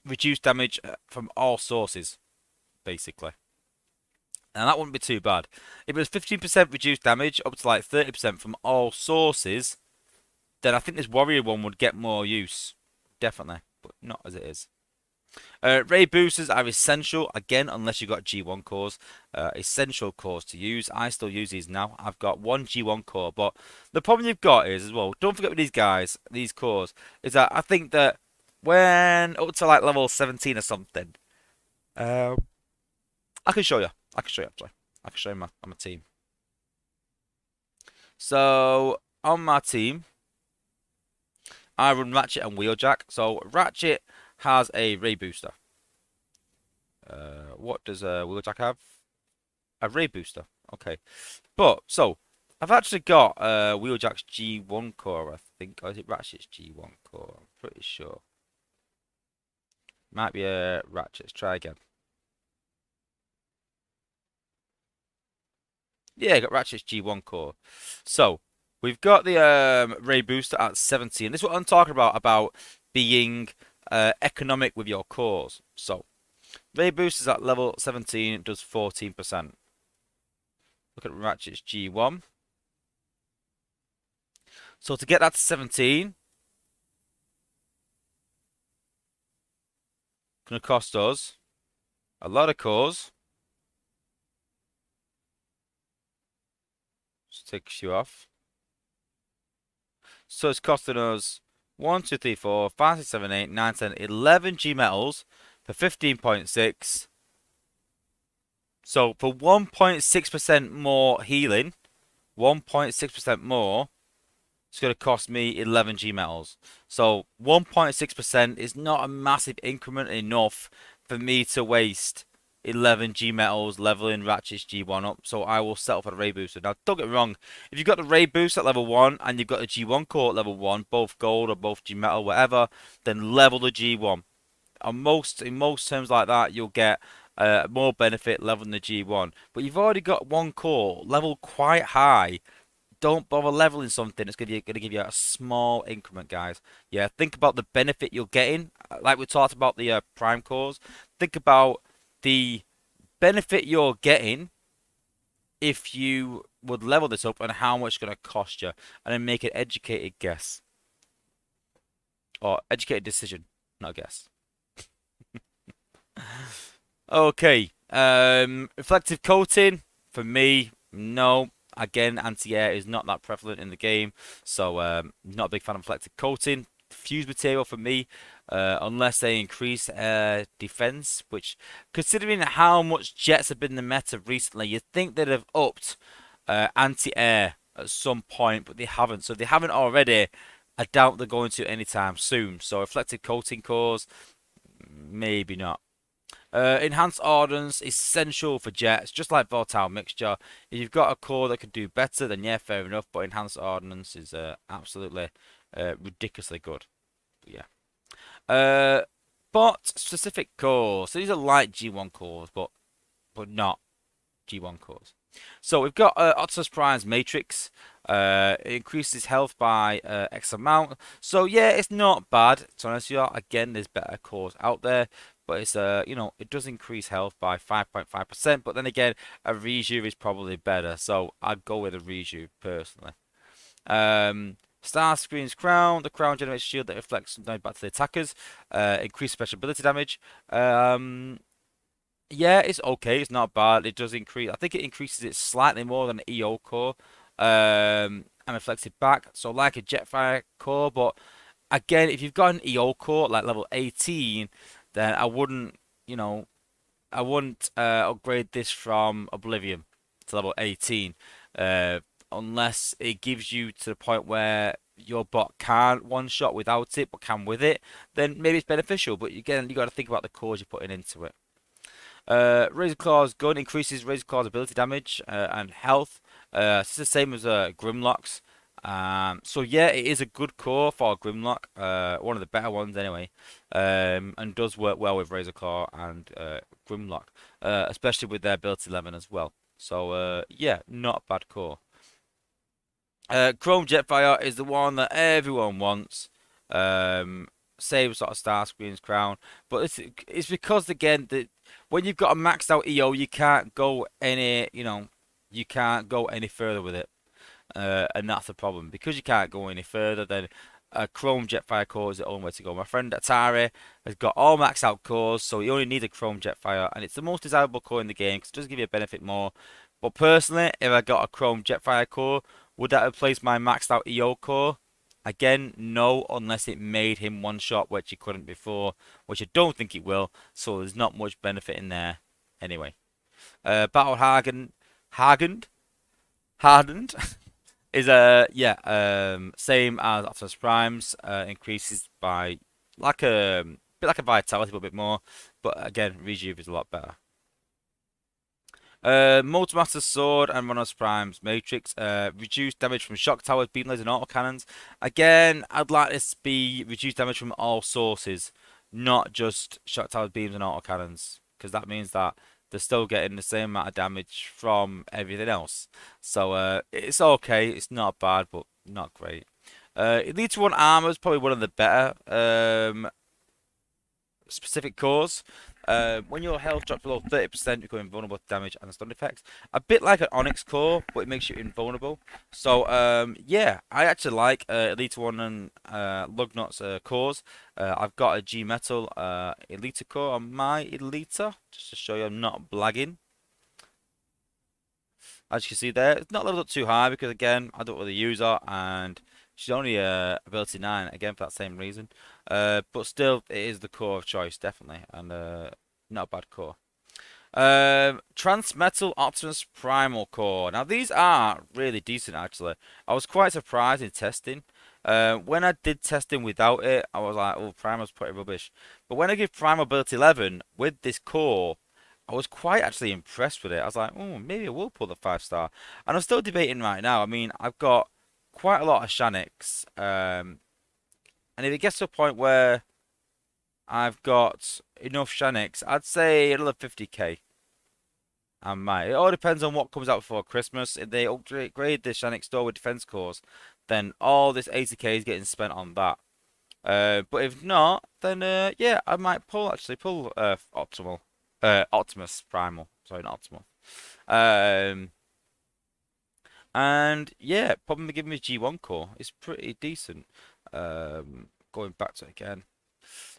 reduced damage from all sources, basically. And that wouldn't be too bad. If it was 15% reduced damage up to like 30% from all sources, then I think this warrior one would get more use. Definitely. But not as it is. Ray boosters are essential, again, unless you've got G1 cores. Essential cores to use. I still use these now. I've got one G1 core, but the problem you've got is, as well, don't forget with these guys, these cores, is that I think that when up to like level 17 or something, I can show you. I can show you, actually. I can show you on my team. So, on my team, I run Ratchet and Wheeljack. So, Ratchet has a Ray booster. What does Wheeljack have? A Ray booster. Okay. But, so, I've actually got Wheeljack's G1 core, I think. Or is it Ratchet's G1 core? I'm pretty sure. Might be a Ratchet. Let's try again. Yeah, got Ratchet's G1 core. So, we've got the Ray booster at 17. This is what I'm talking about being economic with your cores. So, Ray boosters at level 17, it does 14%. Look at Ratchet's G1. So, to get that to 17, it's going to cost us a lot of cores. Just takes you off. So it's costing us 1, 2, 3, 4, 5, 6, 7, 8, 9, 10, 11 G metals for 15.6. So for 1.6% more healing, 1.6% more, it's going to cost me 11 G metals. So 1.6% is not a massive increment enough for me to waste 11 G metals leveling Ratchet's G1 up, so I will settle for the Ray Booster. Now, don't get me wrong, if you've got the Ray Boost at level 1 and you've got the G1 core at level 1, both gold or both G metal, whatever, then level the G1. In most terms like that, you'll get more benefit leveling the G1. But you've already got one core leveled quite high. Don't bother leveling something. It's going to give you a small increment, guys. Yeah, think about the benefit you're getting. Like we talked about the prime cores. Think about the benefit you're getting if you would level this up and how much it's going to cost you, and then make an educated guess or educated decision, not a guess. Okay, reflective coating for me, no. Again, anti-air is not that prevalent in the game, so not a big fan of reflective coating. Fuse material for me, unless they increase defense, which, considering how much jets have been in the meta recently, you'd think they'd have upped anti-air at some point, but they haven't. So if they haven't already, I doubt they're going to anytime soon. So reflective coating cores, maybe not. Enhanced ordnance, essential for jets, just like volatile mixture. If you've got a core that could do better, then yeah, fair enough. But enhanced ordnance is absolutely ridiculously good. But yeah. Bot specific cores. So these are light G1 cores, but not G1 cores. So we've got Optimus Prime's Matrix. It increases health by X amount. So yeah, it's not bad. To be honest with you, again, there's better cores out there. But it's it does increase health by 5.5%. But then again, a Reju is probably better. So I'd go with a Reju personally. Starscream's crown. The crown generates a shield that reflects some damage back to the attackers. Increased special ability damage. Yeah, it's okay. It's not bad. It does increase. I think it increases it slightly more than an EO core. And and reflects it back. So like a Jetfire core, but again, if you've got an EO core like level 18, then you know, I wouldn't upgrade this from Oblivion to level 18, uh, unless it gives you to the point where your bot can't one shot without it, but can with it. Then maybe it's beneficial. But again, you got to think about the cores you're putting into it. Razor Claw's gun increases Razor Claw's ability damage and health. It's the same as Grimlock's. So yeah, it is a good core for Grimlock, one of the better ones anyway, and does work well with Razor Claw and Grimlock, especially with their ability 11 as well. So yeah, not a bad core. Chrome Jetfire is the one that everyone wants. Same sort of Starscream's crown, but it's because again that when you've got a maxed out EO, you can't go you can't go any further with it, and that's the problem. Because you can't go any further, then a Chrome Jetfire core is the only way to go. My friend Atari has got all maxed out cores, so he only needs a Chrome Jetfire, and it's the most desirable core in the game because it does give you a benefit more. But personally, if I got a Chrome Jetfire core, would that replace my maxed out EO core? Again, no, unless it made him one shot, which he couldn't before, which I don't think it will. So there's not much benefit in there. Anyway, Battle Hardened, Hardened is same as Optimus Prime's. Increases by like a bit like a Vitality, but a bit more. But again, Rejuve is a lot better. Multimaster Sword and Monos Prime's Matrix reduced damage from shock towers, beam lasers, and autocannons. Again, I'd like this to be reduced damage from all sources, not just shock towers, beams, and autocannons, because that means that they're still getting the same amount of damage from everything else. So it's okay, it's not bad, but not great. Elite 1 Armor is probably one of the better specific cores. When your health drops below 30%, you become invulnerable to damage and stun effects. A bit like an Onyx core, but it makes you invulnerable. So, yeah, I actually like Elite 1 and Lugnut's cores. I've got a G Metal Elite core on my Elita, just to show you I'm not blagging. As you can see there, it's not leveled up too high because, again, I don't really use her, and she's only ability 9, again, for that same reason. But still, it is the core of choice, definitely, and not a bad core. Transmetal Optimus Primal Core. Now, these are really decent, actually. I was quite surprised in testing. When I did testing without it, I was like, oh, Primal's pretty rubbish. But when I give Primal ability 11 with this core, I was quite actually impressed with it. I was like, oh, maybe I will pull the 5-star. And I'm still debating right now. I mean, I've got quite a lot of Shaniks. And if it gets to a point where I've got enough Shaniks, I'd say another 50k. I might. It all depends on what comes out before Christmas. If they upgrade the Shanik store with defense cores, then all this 80k is getting spent on that. But if not, then yeah, I might pull Optimus Primal. Sorry, not Optimal. And yeah, probably give me a G1 core. It's pretty decent. Going back to it again.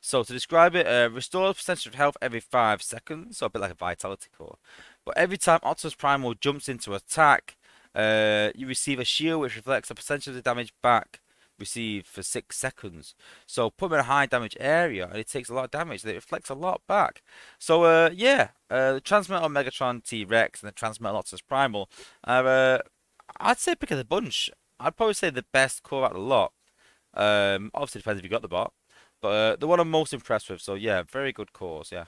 So to describe it, restores percentage of health every 5 seconds, so a bit like a vitality core. But every time Optimus Primal jumps into attack, you receive a shield which reflects a percentage of the damage back received for 6 seconds. So put him in a high damage area, and it takes a lot of damage. It reflects a lot back. So yeah, the Transmetal Megatron T-Rex and the Transmetal Optimus Primal are, I'd say, pick of the bunch. I'd probably say the best core out of the lot. Obviously depends if you got the bot. But the one I'm most impressed with, so yeah, very good cores, yeah.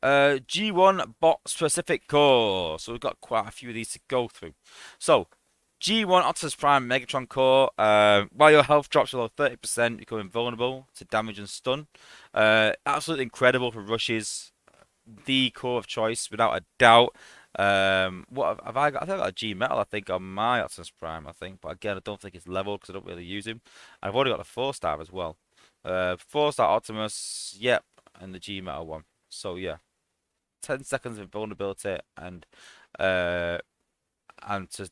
G1 bot specific core. So we've got quite a few of these to go through. So, G1 Optimus Prime Megatron core. While your health drops below 30%, you become invulnerable to damage and stun. Absolutely incredible for rushes. The core of choice, without a doubt. What have I got? I think I got a G Metal, I think, on my Optimus Prime, I think. But again, I don't think it's leveled because I don't really use him. I've already got the 4-star as well. 4-star Optimus, yep, and the G Metal one. So yeah, 10 seconds of vulnerability and to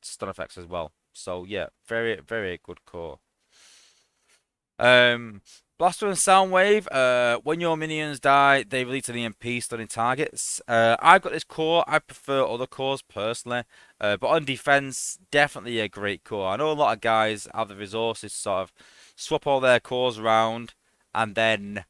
stun effects as well. So yeah, very very good core. Blaster and Soundwave, when your minions die, they release an EMP stunning targets. I've got this core. I prefer other cores personally. But on defense, definitely a great core. I know a lot of guys have the resources to sort of swap all their cores around, and then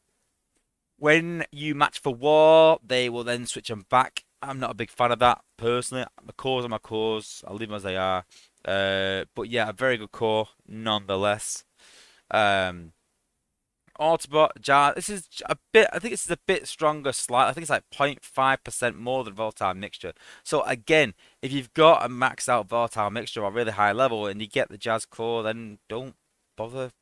when you match for war, they will then switch them back. I'm not a big fan of that personally. My cores are my cores. I'll leave them as they are. But yeah, a very good core nonetheless. Um, Autobot, Jar. This is a bit. I think this is a bit stronger. Slight. I think it's like 0.5% more than volatile mixture. So again, if you've got a maxed out volatile mixture or really high level and you get the Jazz core, then don't bother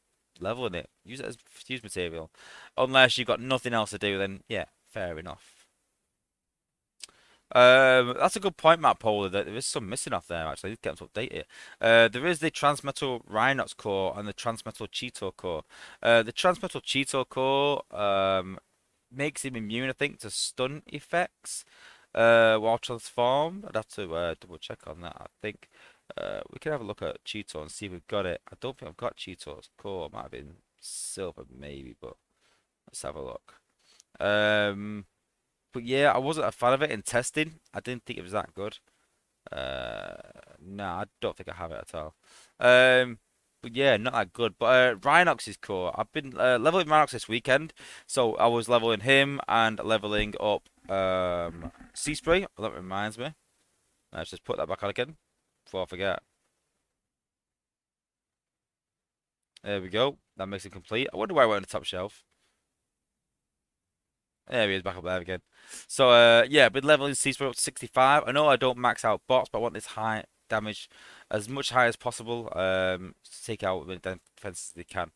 leveling it. Use it as fuse material, unless you've got nothing else to do. Then yeah, fair enough. That's a good point, Matt Polar. That there is some missing off there. Actually, I need to get them to update it. There is the Transmetal Rhinox core and the Transmetal Cheetor core. The Transmetal Cheetor core makes him immune, I think, to stun effects while transformed. I'd have to double check on that. I think we can have a look at Cheetor and see if we've got it. I don't think I've got Cheetor's core. It might have been silver, maybe, but let's have a look. But yeah, I wasn't a fan of it in testing. I didn't think it was that good. Uh, no, I don't think I have it at all. But yeah, not that good. But Rhinox is cool. I've been leveling Rhinox this weekend, so I was leveling him and leveling up Sea Spray. That reminds me. Let's just put that back on again before I forget. There we go. That makes it complete. I wonder why I went on the top shelf. There he is, back up there again. So, yeah, I've been leveling C-Spray up to 65. I know I don't max out bots, but I want this high damage as much high as possible to take out the defenses they can.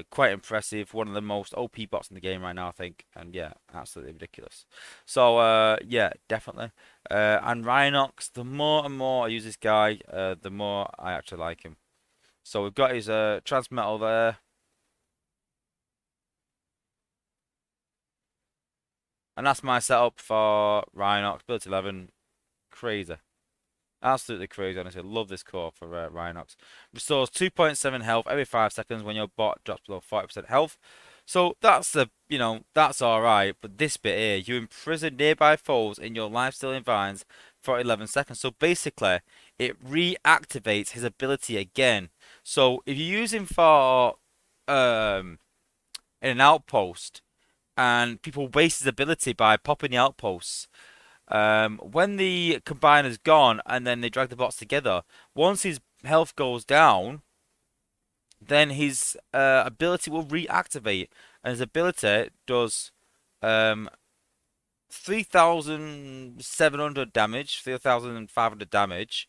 Quite impressive. One of the most OP bots in the game right now, I think. And yeah, absolutely ridiculous. So, yeah, definitely. And Rhinox, the more and more I use this guy, the more I actually like him. So we've got his Transmetal there. And that's my setup for Rhinox, build 11. Crazy. Absolutely crazy, honestly. Love this core for Rhinox. Restores 2.7 health every 5 seconds when your bot drops below 40% health. So that's that's alright. But this bit here, you imprison nearby foes in your life-stealing vines for 11 seconds. So basically, it reactivates his ability again. So if you use him for in an outpost, and people waste his ability by popping the outposts. When the combiner's gone and then they drag the bots together, once his health goes down, then his ability will reactivate, and his ability does 3,700 damage, 3,500 damage,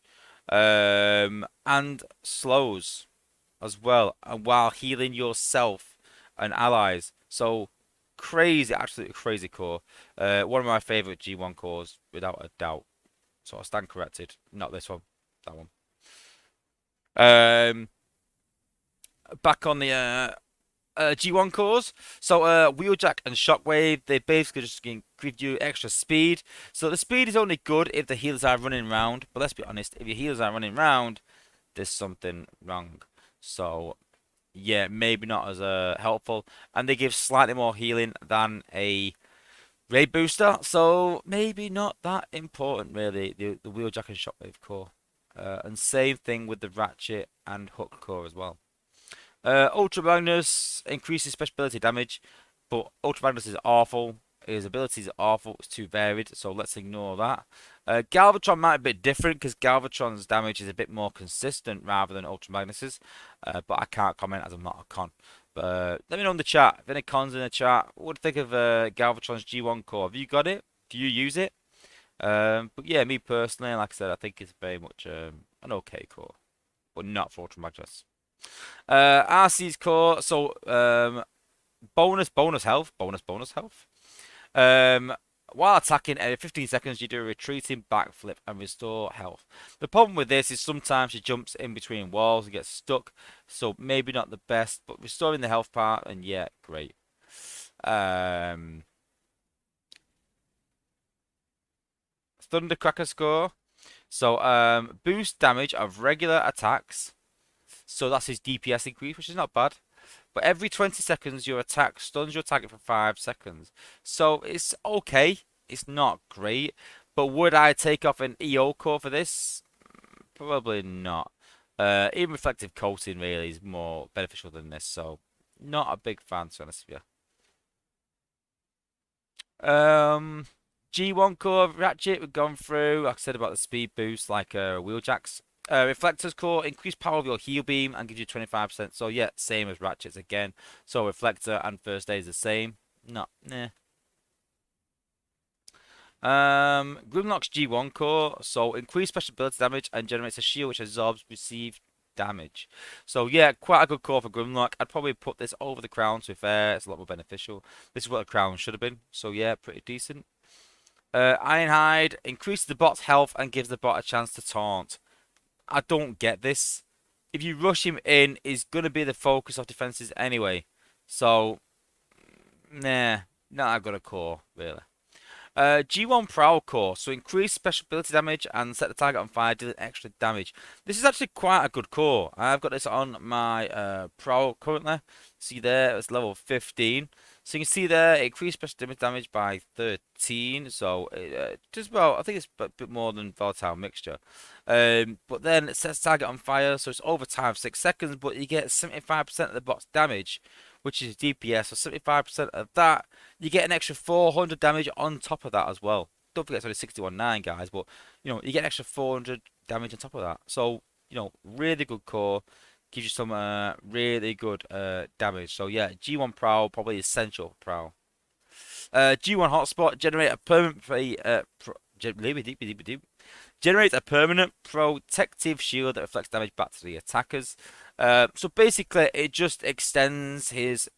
and slows as well, and while healing yourself and allies. So crazy, absolutely crazy core. One of my favorite G1 cores, without a doubt. So I stand corrected. Not this one, that one. Back on the G1 cores. So Wheeljack and Shockwave, they basically just give you extra speed. So the speed is only good if the healers are running round. But let's be honest, if your healers are running round, there's something wrong. So yeah, maybe not as helpful. And they give slightly more healing than a raid booster, so maybe not that important really. The Wheeljack and Shockwave core, and same thing with the Ratchet and Hook core as well. Ultra Magnus increases special ability damage, but Ultra Magnus is awful. His abilities are awful. It's too varied, so let's ignore that. Galvatron might be a bit different because Galvatron's damage is a bit more consistent rather than Ultra Magnus's, but I can't comment as I'm not a con. But let me know in the chat if any cons in the chat. What do you think of Galvatron's G1 core? Have you got it? Do you use it? But yeah, me personally, like I said, I think it's very much an okay core, but not for Ultra Magnus. RC's core, so bonus health. While attacking every 15 seconds, you do a retreating backflip and restore health. The problem with this is sometimes she jumps in between walls and gets stuck, so maybe not the best, but restoring the health part, and yeah, great. Thundercracker score. So boost damage of regular attacks. So that's his DPS increase, which is not bad. but every 20 seconds your attack stuns your target for 5 seconds. So it's okay. It's not great. But would I take off an EO core for this? Probably not. Even reflective coating really is more beneficial than this, so not a big fan to be honest with you. G1 core ratchet we've gone through. Like I said about the speed boost, like wheeljacks. Reflectors core increase power of your heal beam and gives you 25%. So yeah, same as ratchets again. So reflector and first aid is the same. Not nah. Grimlock's G1 core, so increase special ability damage and generates a shield which absorbs received damage. So yeah, quite a good core for Grimlock. I'd probably put this over the crown to be fair. It's a lot more beneficial. This is what the crown should have been. So yeah, pretty decent. Ironhide increases the bot's health and gives the bot a chance to taunt. I don't get this. If you rush him in, he's gonna be the focus of defenses anyway. So nah, not a good a core really. G1 Prowl Core, so increase special ability damage and set the target on fire, dealing extra damage. This is actually quite a good core. I've got this on my Prowl currently. See there, it's level 15. So you can see there, increase special damage by 13. So just about, I think it's a bit more than Volatile Mixture. But then it sets target on fire, so it's over time 6 seconds, but you get 75% of the bot's damage, which is DPS. So 75% of that, you get an extra 400 damage on top of that as well. Don't forget it's only 61.9 guys, but you know, you get an extra 400 damage on top of that. So, you know, really good core. Gives you some really good damage. So yeah, G1 Prowl, probably essential Prowl. G1 Hotspot, generate a permanent generates a permanent protective shield that reflects damage back to the attackers. So basically, it just extends his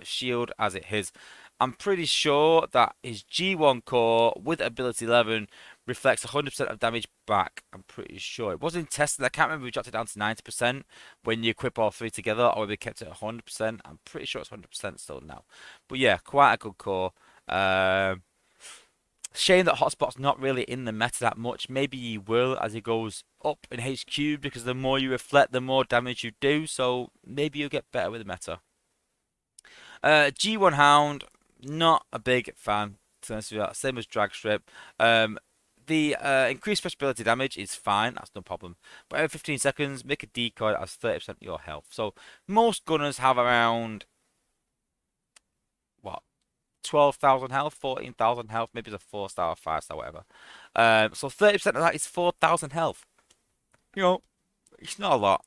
shield as it is. I'm pretty sure that his G1 core with ability 11 reflects 100% of damage back. I'm pretty sure. It wasn't tested. I can't remember if we dropped it down to 90% when you equip all three together or we kept it at 100%. I'm pretty sure it's 100% still now. But yeah, quite a good core. Shame that Hotspot's not really in the meta that much. Maybe he will as he goes up in HQ because the more you reflect, the more damage you do. So maybe you'll get better with the meta. G1 Hound, not a big fan. Same as Drag Strip. The increased special ability damage is fine, that's no problem. But every 15 seconds, make a decoy that has 30% of your health. So most gunners have around, what, 12,000 health, 14,000 health, maybe it's a 4-star or 5-star, whatever. So 30% of that is 4,000 health. You know, it's not a lot.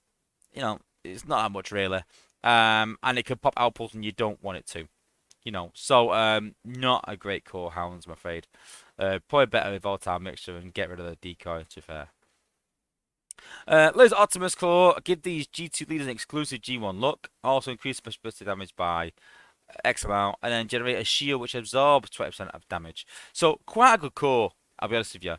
You know, it's not that much really. And it can pop output when you don't want it to. You know, so not a great core hounds, I'm afraid. Probably better with volatile mixture and get rid of the decoy, to be fair. Laser Optimus Core, give these G2 leaders an exclusive G1 look. Also increase special ability damage by X amount, and then generate a shield which absorbs 20% of damage. So quite a good core, I'll be honest with you.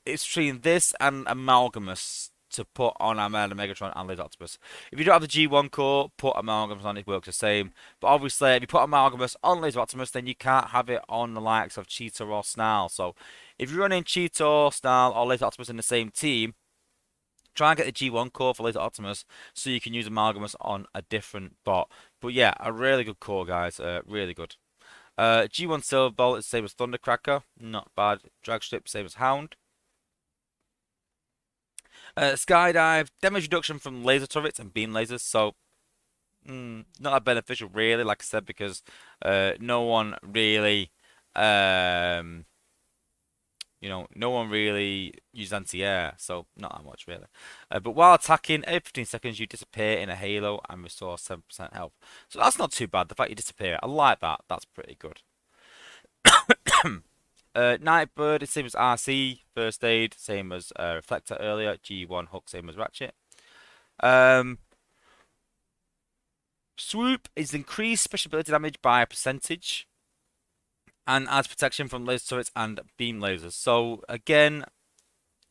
It's between this and Amalgamus to put on Armada, Megatron, and Laser Octopus. If you don't have the G1 core, put Amalgamus on, it works the same. But obviously, if you put Amalgamus on Laser Optimus, then you can't have it on the likes of Cheetah or Snarl. So if you're running Cheetah, Snarl, or Laser Optimus in the same team, try and get the G1 core for Laser Optimus so you can use Amalgamus on a different bot. But yeah, a really good core, guys. Really good. G1 Silverbolt is the same as Thundercracker. Not bad. Dragstrip, same as Hound. Skydive, damage reduction from laser turrets and beam lasers. So, not that beneficial, really, like I said, because no one really, no one really uses anti-air, so not that much, really. But while attacking, every 15 seconds you disappear in a halo and restore 7% health. So that's not too bad, the fact you disappear. I like that. That's pretty good. Nightbird is same as RC, First Aid, same as Reflector earlier, G1 Hook, same as Ratchet. Swoop is increased special ability damage by a percentage and adds protection from laser turrets and beam lasers. So again,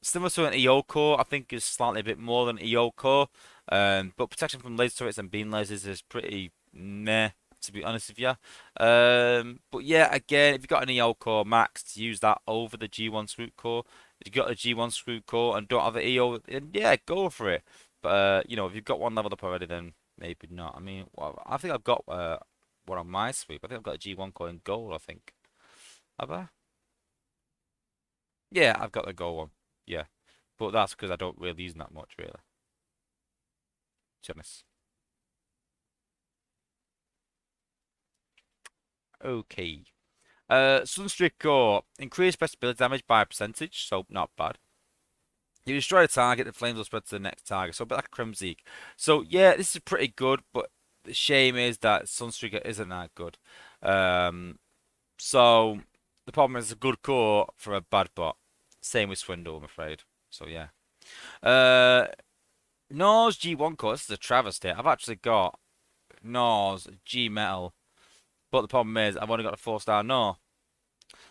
similar to an EO core, I think is slightly a bit more than EO core. But protection from laser turrets and beam lasers is pretty meh, to be honest with you. But yeah, again, if you've got an EO core max, use that over the G1 Swoop core. If you've got a G1 Swoop core and don't have the EO, then yeah, go for it. But if you've got one leveled up already, then maybe not. I mean, well, I think I've got one on my sweep. I think I've got a G1 core in gold, I think. Have I? Yeah, I've got the gold one. Yeah. But that's because I don't really use them that much, really. To be honest. Okay. Sunstreaker, increase pressability damage by a percentage, so not bad. You destroy a target, the flames will spread to the next target, so a bit like a Crimzeek. So yeah, this is pretty good, but the shame is that Sunstreaker isn't that good. Um, so the problem is it's a good core for a bad bot. Same with Swindle, I'm afraid. So yeah. Uh, Nor's G1 core, this is a travesty. I've actually got Nor's G Metal, but the problem is I've only got a 4-star Nor.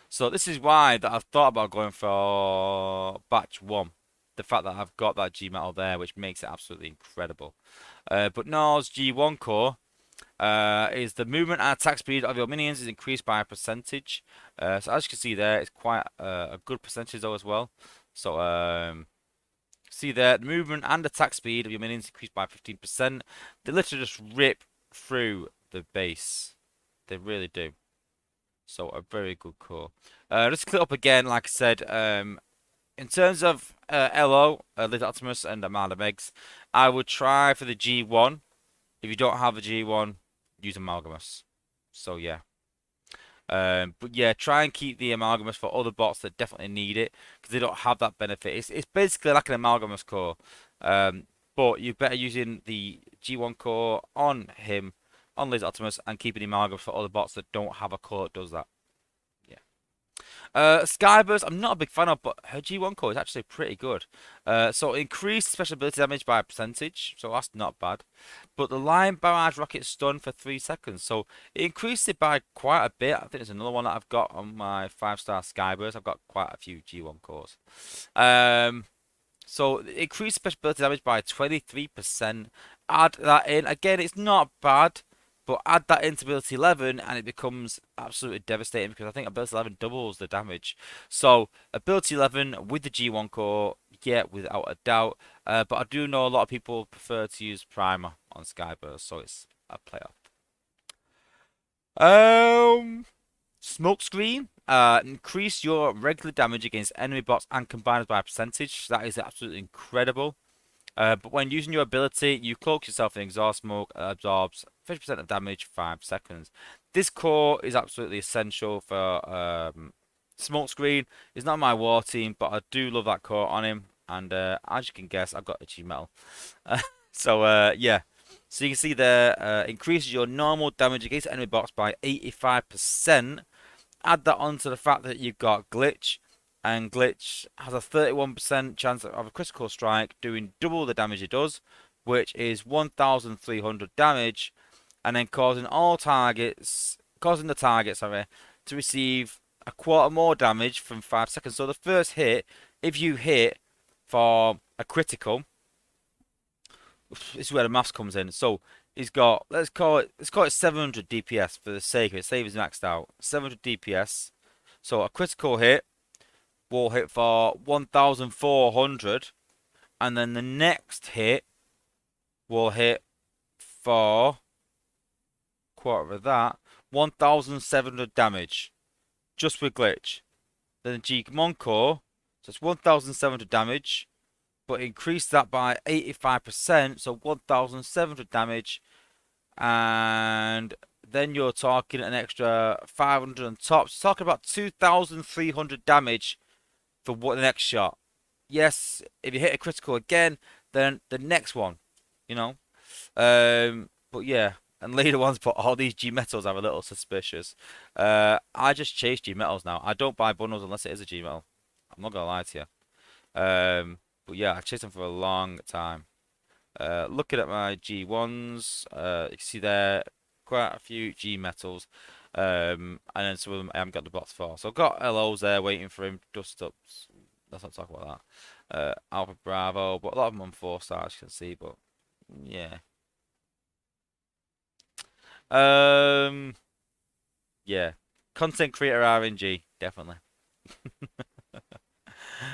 So this is why that I've thought about going for batch one. The fact that I've got that G metal there, which makes it absolutely incredible. But Nor's G1 core is the movement and attack speed of your minions is increased by a percentage. So as you can see there, it's quite a good percentage though as well. So see there, the movement and attack speed of your minions increased by 15%. They literally just rip through the base. They really do. So a very good core. Let's click up again, like I said. In terms of LO, Little Optimus and Amanda Megs, I would try for the G1. If you don't have the G1, use Amalgamus. So yeah. But yeah, try and keep the Amalgamus for other bots that definitely need it because they don't have that benefit. It's basically like an Amalgamus core, but you're better using the G1 core on him, on Liz Optimus, and keeping the Amalgamus for other bots that don't have a core that does that. Yeah. Skyburst, I'm not a big fan of, but her G1 core is actually pretty good. So increased special ability damage by a percentage, so that's not bad. But the line barrage rocket stun for 3 seconds, so it increased it by quite a bit. I think there's another one that I've got on my 5-star Skyburst. I've got quite a few G1 cores. So increased special ability damage by 23%. Add that in. Again, it's not bad. But add that into ability 11 and it becomes absolutely devastating because I think ability 11 doubles the damage. So ability 11 with the G1 core, yeah, without a doubt. But I do know a lot of people prefer to use Primer on Skyburst, so it's a playoff. Smokescreen. Increase your regular damage against enemy bots and combiners by a percentage. That is absolutely incredible. But when using your ability, you cloak yourself in exhaust smoke that absorbs 50% of damage for 5 seconds. This core is absolutely essential for Smokescreen. It's not my war team, but I do love that core on him. And as you can guess, I've got a G metal. So yeah. So you can see there, increases your normal damage against enemy bots by 85%. Add that onto the fact that you've got Glitch. And Glitch has a 31% chance of a critical strike doing double the damage it does, which is 1,300 damage, and then causing the target, sorry, to receive a quarter more damage from 5 seconds. So the first hit, if you hit for a critical, this is where the maths comes in. So he's got, let's call it 700 DPS for the sake of it. Save is maxed out. 700 DPS. So a critical hit will hit for 1,400, and then the next hit will hit for quarter of that, 1,700 damage, just with glitch. Then the G-Mon core, so it's 1,700 damage, but increase that by 85%, so 1,700 damage, and then you're talking an extra 500 on top. So talking about 2,300 damage for the next shot. Yes, if you hit a critical again, then the next one, you know. But yeah, and later ones, but all these G metals are a little suspicious. I just chase G metals now. I don't buy bundles unless it is a G metal. I'm not gonna lie to you. But yeah, I chased them for a long time. Looking at my G1s, you can see there quite a few G metals. And then some of them I haven't got the bots for. So I've got LOs there waiting for him, dust ups. Let's not talk about that. Alpha Bravo, but a lot of them on 4 stars, you can see, but yeah. Um, yeah. Content creator RNG, definitely.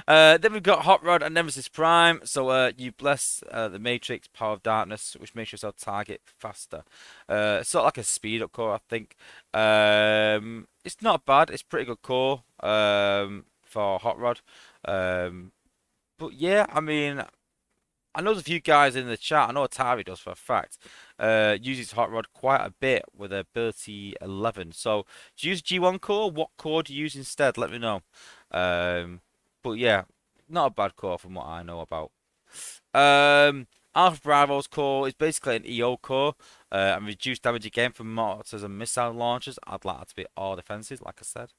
Then we've got Hot Rod and Nemesis Prime. So you bless the Matrix Power of Darkness, which makes yourself target faster. Sort of like a speed up core, I think. It's not bad. It's pretty good core for Hot Rod. Um, but yeah, I mean, I know there's a few guys in the chat. I know Atari does for a fact. Uses Hot Rod quite a bit with ability 11. So do you use G1 core? What core do you use instead? Let me know. Um, but yeah, not a bad core from what I know about. Alpha Bravo's core is basically an EO core and reduced damage again from mortars and missile launchers. I'd like that to be all defenses, like I said.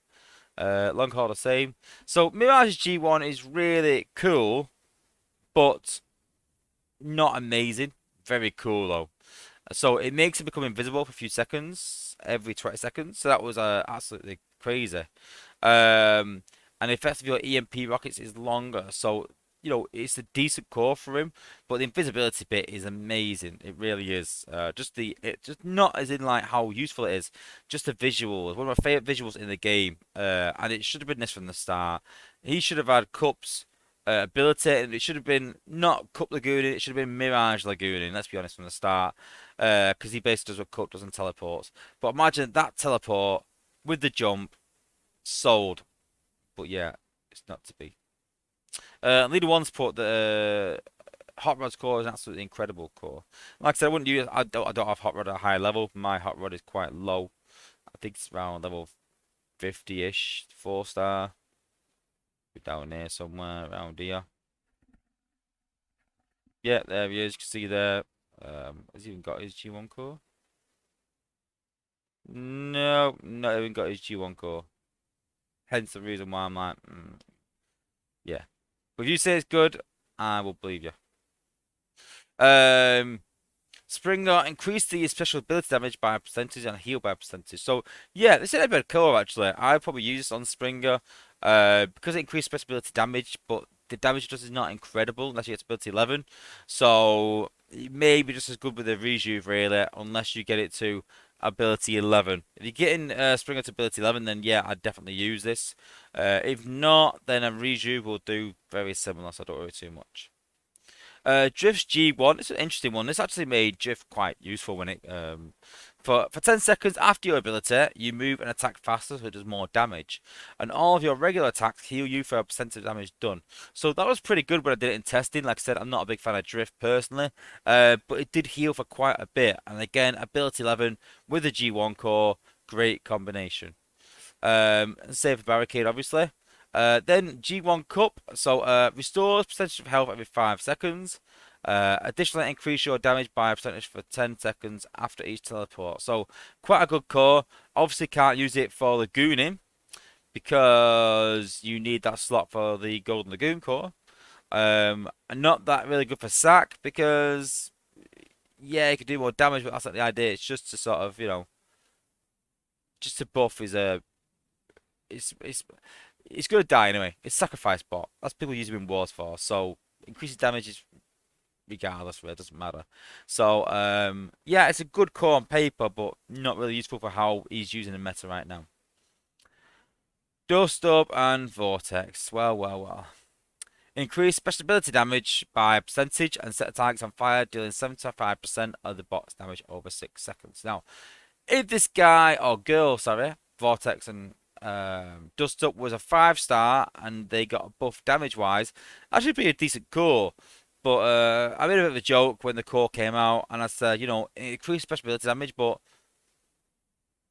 Long haul the same. So Mirage G1 is really cool, but not amazing. Very cool though. So it makes it become invisible for a few seconds, every 20 seconds. So that was absolutely crazy. Um, and the effect of your EMP rockets is longer. So, it's a decent core for him. But the invisibility bit is amazing. It really is. Just not as in like how useful it is. Just the visuals. One of my favorite visuals in the game. And it should have been this from the start. He should have had cups ability, and it should have been not Cup Lagooning, it should have been Mirage Lagooning, let's be honest from the start, because he basically does what Cup does and teleports. But imagine that teleport with the jump, sold. But yeah, it's not to be. Leader One's put the Hot Rod's core is an absolutely incredible core. Like I said, I don't have Hot Rod at a high level. My Hot Rod is quite low. I think it's around level 50-ish, 4-star. Down here somewhere around here. Yeah, there he is. You can see there. Has he even got his G1 core? No, not even got his G1 core. Hence the reason why I'm like, yeah. But if you say it's good, I will believe you. Um, Springer increased the special ability damage by a percentage and heal by a percentage. So yeah, this is a bit of killer actually. I probably use this on Springer, because it increased special ability damage, but the damage it does is not incredible unless you get ability 11. So it may be just as good with the rejuve really, unless you get it to ability 11. If you're getting Springer to ability 11, then yeah, I'd definitely use this. If not, then a rejuve will do very similar, so don't worry too much. Drift's G1, it's an interesting one. This actually made Drift quite useful when it for 10 seconds after your ability, you move and attack faster, so it does more damage. And all of your regular attacks heal you for a percentage of damage done. So that was pretty good when I did it in testing. Like I said, I'm not a big fan of Drift personally, but it did heal for quite a bit. And again, ability 11 with the G1 core, great combination. Save for Barricade, obviously. Then G1 Cup, so restores percentage of health every 5 seconds. Additionally, increase your damage by a percentage for 10 seconds after each teleport. So quite a good core. Obviously can't use it for Lagooning because you need that slot for the Golden Lagoon core. And not that really good for Sack because, yeah, you can do more damage, but that's not the idea. It's just to sort of, just to buff is a it's gonna die anyway. It's sacrifice bot. That's people use it in wars for. So increasing damage is regardless, really, it doesn't matter. So yeah, it's a good core on paper, but not really useful for how he's using the meta right now. Dust Up and Vortex. Well. Increase special ability damage by a percentage and set targets on fire, dealing 75% of the bot's damage over 6 seconds. Now, if this guy or girl, sorry, Vortex and Dust Up was a 5-star and they got a buff damage wise, that should be a decent core. But I made a bit of a joke when the core came out and I said, increase special ability damage, but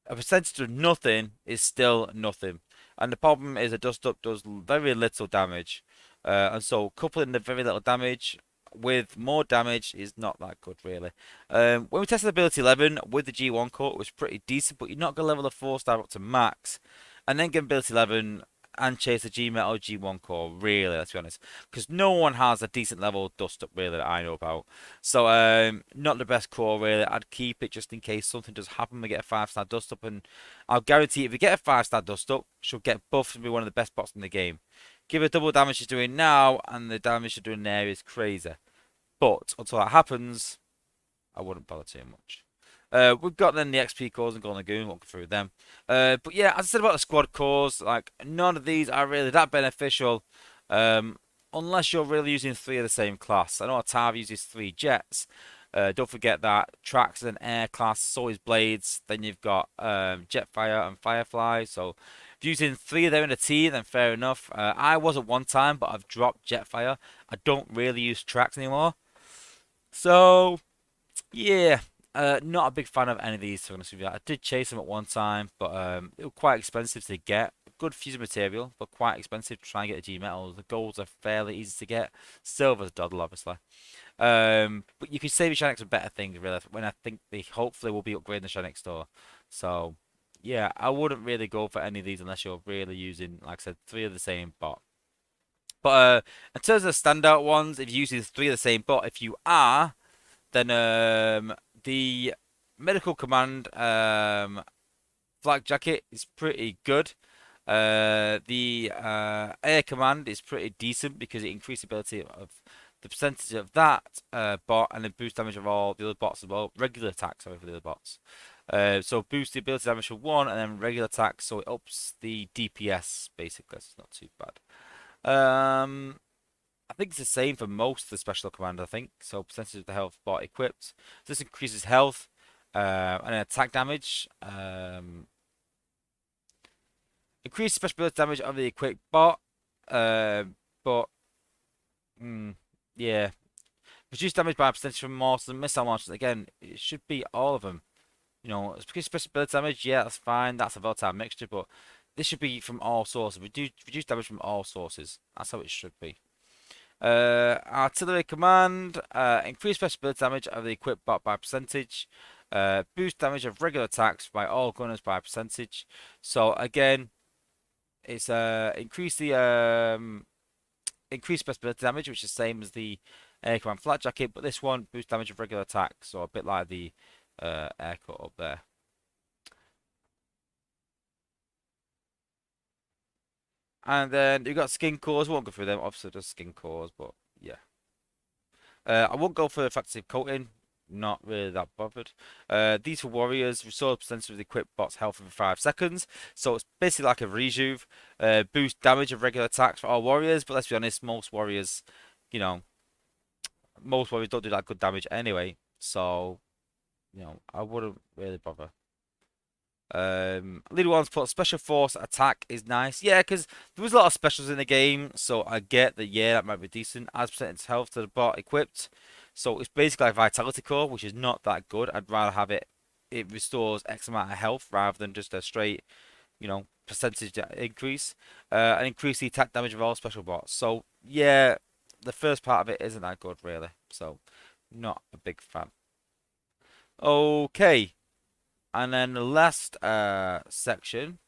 a percentage of nothing is still nothing. And the problem is a Dust Up does very little damage. And so coupling the very little damage with more damage is not that good, really. When we tested ability 11 with the G1 core, it was pretty decent, but you're not going to level a 4-star up to max and then get ability 11 and chase the G Metal G1 core, really, let's be honest. Because no one has a decent level Dust Up, really, that I know about. So, not the best core, really. I'd keep it just in case something does happen. We get a 5-star Dust Up, and I'll guarantee if we get a 5-star Dust Up, she'll get buffed and be one of the best bots in the game. Give her double damage she's doing now, and the damage she's doing there is crazy. But until that happens, I wouldn't bother too much. We've got then the XP cores and Golden Lagoon, walking through them. But yeah, as I said about the squad cores, like none of these are really that beneficial. Unless you're really using three of the same class. I know Atav uses three jets. Don't forget that Trax is an air class, so is Blades. Then you've got Jetfire and Firefly. So if you're using three of them in a team, then fair enough. I was at one time, but I've dropped Jetfire. I don't really use Trax anymore. So yeah, not a big fan of any of these, to be honest with you. I did chase them at one time, but they were quite expensive to get. Good fusing material, but quite expensive to try and get the G metals. The golds are fairly easy to get. Silver's doddle, obviously. But you can save your Shanix for better things, really. When I think they hopefully will be upgrading the Shanix store. So yeah, I wouldn't really go for any of these unless you're really using, like I said, three of the same bot. But in terms of standout ones, if you use three of the same bot, if you are, then the medical command flak jacket is pretty good. The air command is pretty decent because it increases the ability of the percentage of that bot and then boost damage of all the other bots as well. Regular attacks, sorry, for the other bots. So boost the ability damage for one and then regular attacks, so it ups the DPS basically. It's not too bad. I think it's the same for most of the special command, I think. So percentage of the health bot equipped. This increases health and attack damage. Increase special ability damage of the equipped bot. But yeah. Reduce damage by a percentage from mortars and missile launchers. Again, it should be all of them. You know, it's because special ability damage, yeah, that's fine. That's a volatile mixture, but this should be from all sources. Reduce damage from all sources. That's how it should be. Artillery command, increase special ability damage of the equipped bot by percentage. Boost damage of regular attacks by all gunners by percentage. So again, it's increase special ability damage, which is the same as the air command flat jacket, but this one boosts damage of regular attacks, so a bit like the air cut up there. And then you've got skin cores. Won't go through them. Obviously, just skin cores, but yeah. I won't go for effective coating. Not really that bothered. These for warriors. Restore the percentage of the equipped bot's health for 5 seconds. So it's basically like a rejuve. Boost damage of regular attacks for all warriors. But let's be honest, most warriors, you know, most warriors don't do that good damage anyway. So, you know, I wouldn't really bother. Leader one's put special force attack is nice. Yeah, because there was a lot of specials in the game, so I get that, yeah, that might be decent. Adds percentage health to the bot equipped. So it's basically like Vitality Core, which is not that good. I'd rather have it, it restores X amount of health rather than just a straight, you know, percentage increase. And increase the attack damage of all special bots. So, yeah, the first part of it isn't that good, really. So, not a big fan. Okay. And then the last section.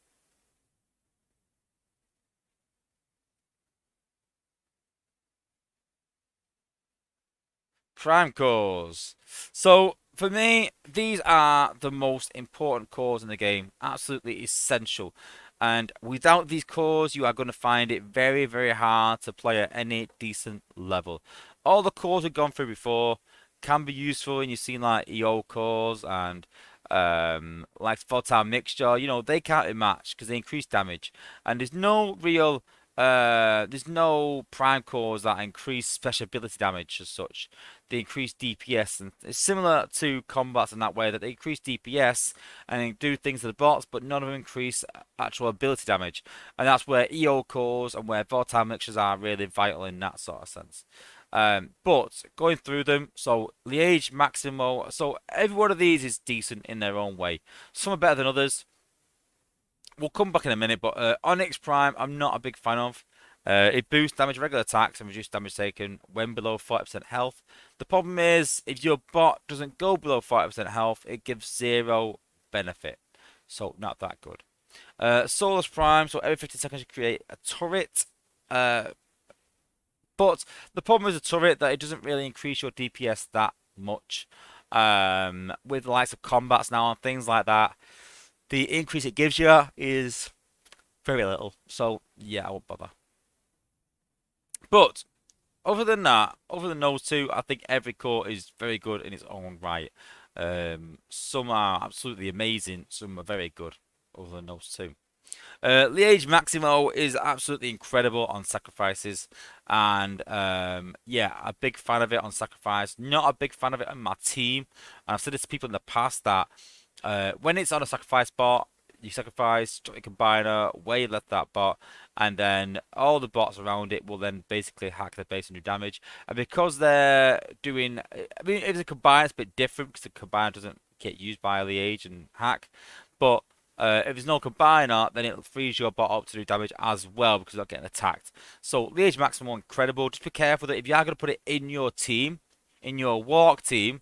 Prime cores. So for me, these are the most important cores in the game. Absolutely essential. And without these cores, you are going to find it very, very hard to play at any decent level. All the cores we've gone through before can be useful, and you've seen like EO cores and like volatile mixture. You know, they can't be matched because they increase damage, and there's no prime cores that increase special ability damage as such. They increase DPS, and it's similar to combats in that way that they increase DPS and they do things to the bots, but none of them increase actual ability damage. And that's where EO cores and where volatile mixtures are really vital in that sort of sense. But going through them, so Liege, Maximo, so every one of these is decent in their own way. Some are better than others. We'll come back in a minute, but Onyx Prime, I'm not a big fan of. It boosts damage regular attacks and reduces damage taken when below 40% health. The problem is, if your bot doesn't go below 40% health, it gives 0 benefit. So, not that good. Solus Prime, so every 50 seconds you create a turret. But the problem is a turret that it doesn't really increase your DPS that much. With the likes of combats now and things like that, the increase it gives you is very little. So yeah, I won't bother. But other than that, other than those two, I think every core is very good in its own right. Some are absolutely amazing, some are very good, other than those two. Liege Maximo is absolutely incredible on sacrifices, and yeah, a big fan of it on sacrifice. Not a big fan of it on my team. And I've said this to people in the past that when it's on a sacrifice bot, you sacrifice, drop your combiner, where you let that bot, and then all the bots around it will then basically hack the base and do damage. And because they're doing, I mean, if it's a combiner, it's a bit different because the combiner doesn't get used by Liege and hack, but if there's no combiner, then it frees your bot up to do damage as well because you're not getting attacked. So Liege Maximum incredible. Just be careful that if you are going to put it in your team, in your walk team,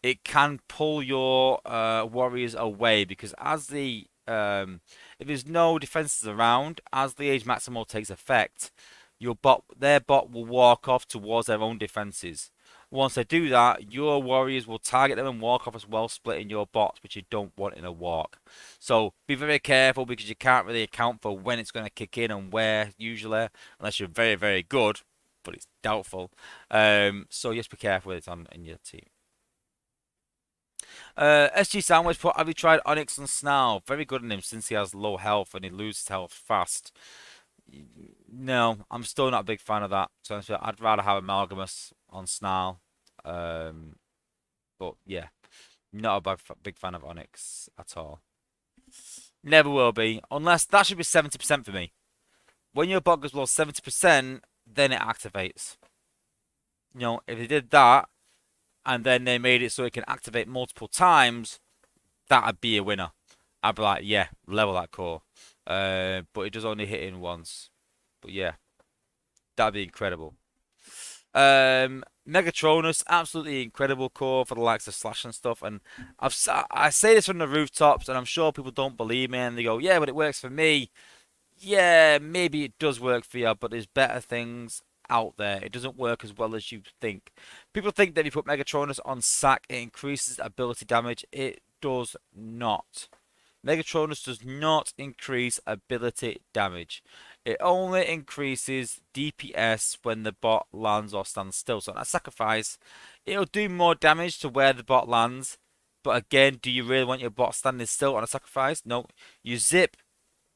it can pull your warriors away because as the if there's no defenses around, as the Age Maximal takes effect, their bot will walk off towards their own defenses. Once they do that, your warriors will target them and walk off as well, splitting your bots, which you don't want in a walk. So be very careful because you can't really account for when it's going to kick in and where usually, unless you're very, very good, but it's doubtful. So just be careful with it on in your team. SG Sandwich put, have you tried Onyx and Snarl? Very good on him since he has low health and he loses health fast. No, I'm still not a big fan of that. So I'd rather have Amalgamous on Snarl. But yeah, not a big fan of Onyx at all. Never will be. Unless that should be 70% for me. When your bot goes below 70%, then it activates. You know, if they did that, and then they made it so it can activate multiple times, that'd be a winner. I'd be like, yeah, level that core. But it does only hit in once. But yeah, that'd be incredible. Megatronus, absolutely incredible core for the likes of Slash and stuff. And I say this from the rooftops, and I'm sure people don't believe me, and they go, yeah, but it works for me. Yeah, maybe it does work for you, but there's better things out there. It doesn't work as well as you think. People think that if you put Megatronus on sack, it increases ability damage. It does not. Megatronus does not increase ability damage. It only increases DPS when the bot lands or stands still. So on a sacrifice, it'll do more damage to where the bot lands. But again, do you really want your bot standing still on a sacrifice? No. You zip,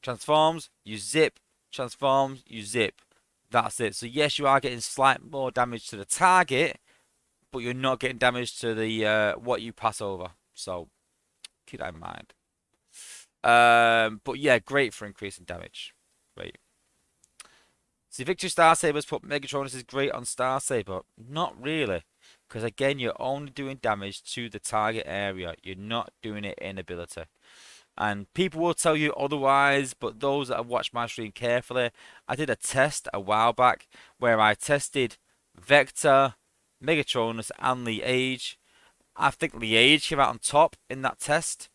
transforms, you zip, transforms, you zip. That's it. So yes, you are getting slight more damage to the target, but you're not getting damage to the what you pass over. So keep that in mind. But yeah, great for increasing damage. Great. See, Victory Star Sabers put Megatronus is great on Star Saber. Not really. Because again, you're only doing damage to the target area. You're not doing it in ability. And people will tell you otherwise, but those that have watched my stream carefully, I did a test a while back where I tested Vector, Megatronus, and Liege. I think Liege came out on top in that test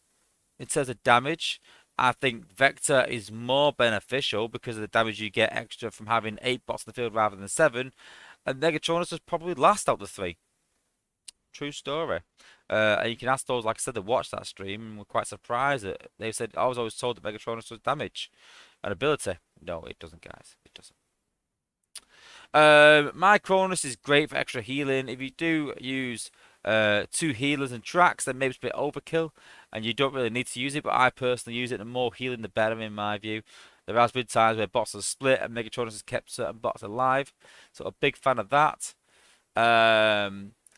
in terms of damage. I think Vector is more beneficial because of the damage you get extra from having 8 bots in the field rather than 7. And Megatronus is probably last out of the 3. True story. And you can ask those, like I said, that watched that stream and were quite surprised that they said, I was always told that Megatronus was damage and ability. No, it doesn't, guys. It doesn't. My Cronus is great for extra healing. If you do use 2 healers and tracks, then maybe it's a bit overkill and you don't really need to use it, but I personally use it. The more healing, the better in my view. There has been times where bots have split and Megatronus has kept certain bots alive. So a big fan of that.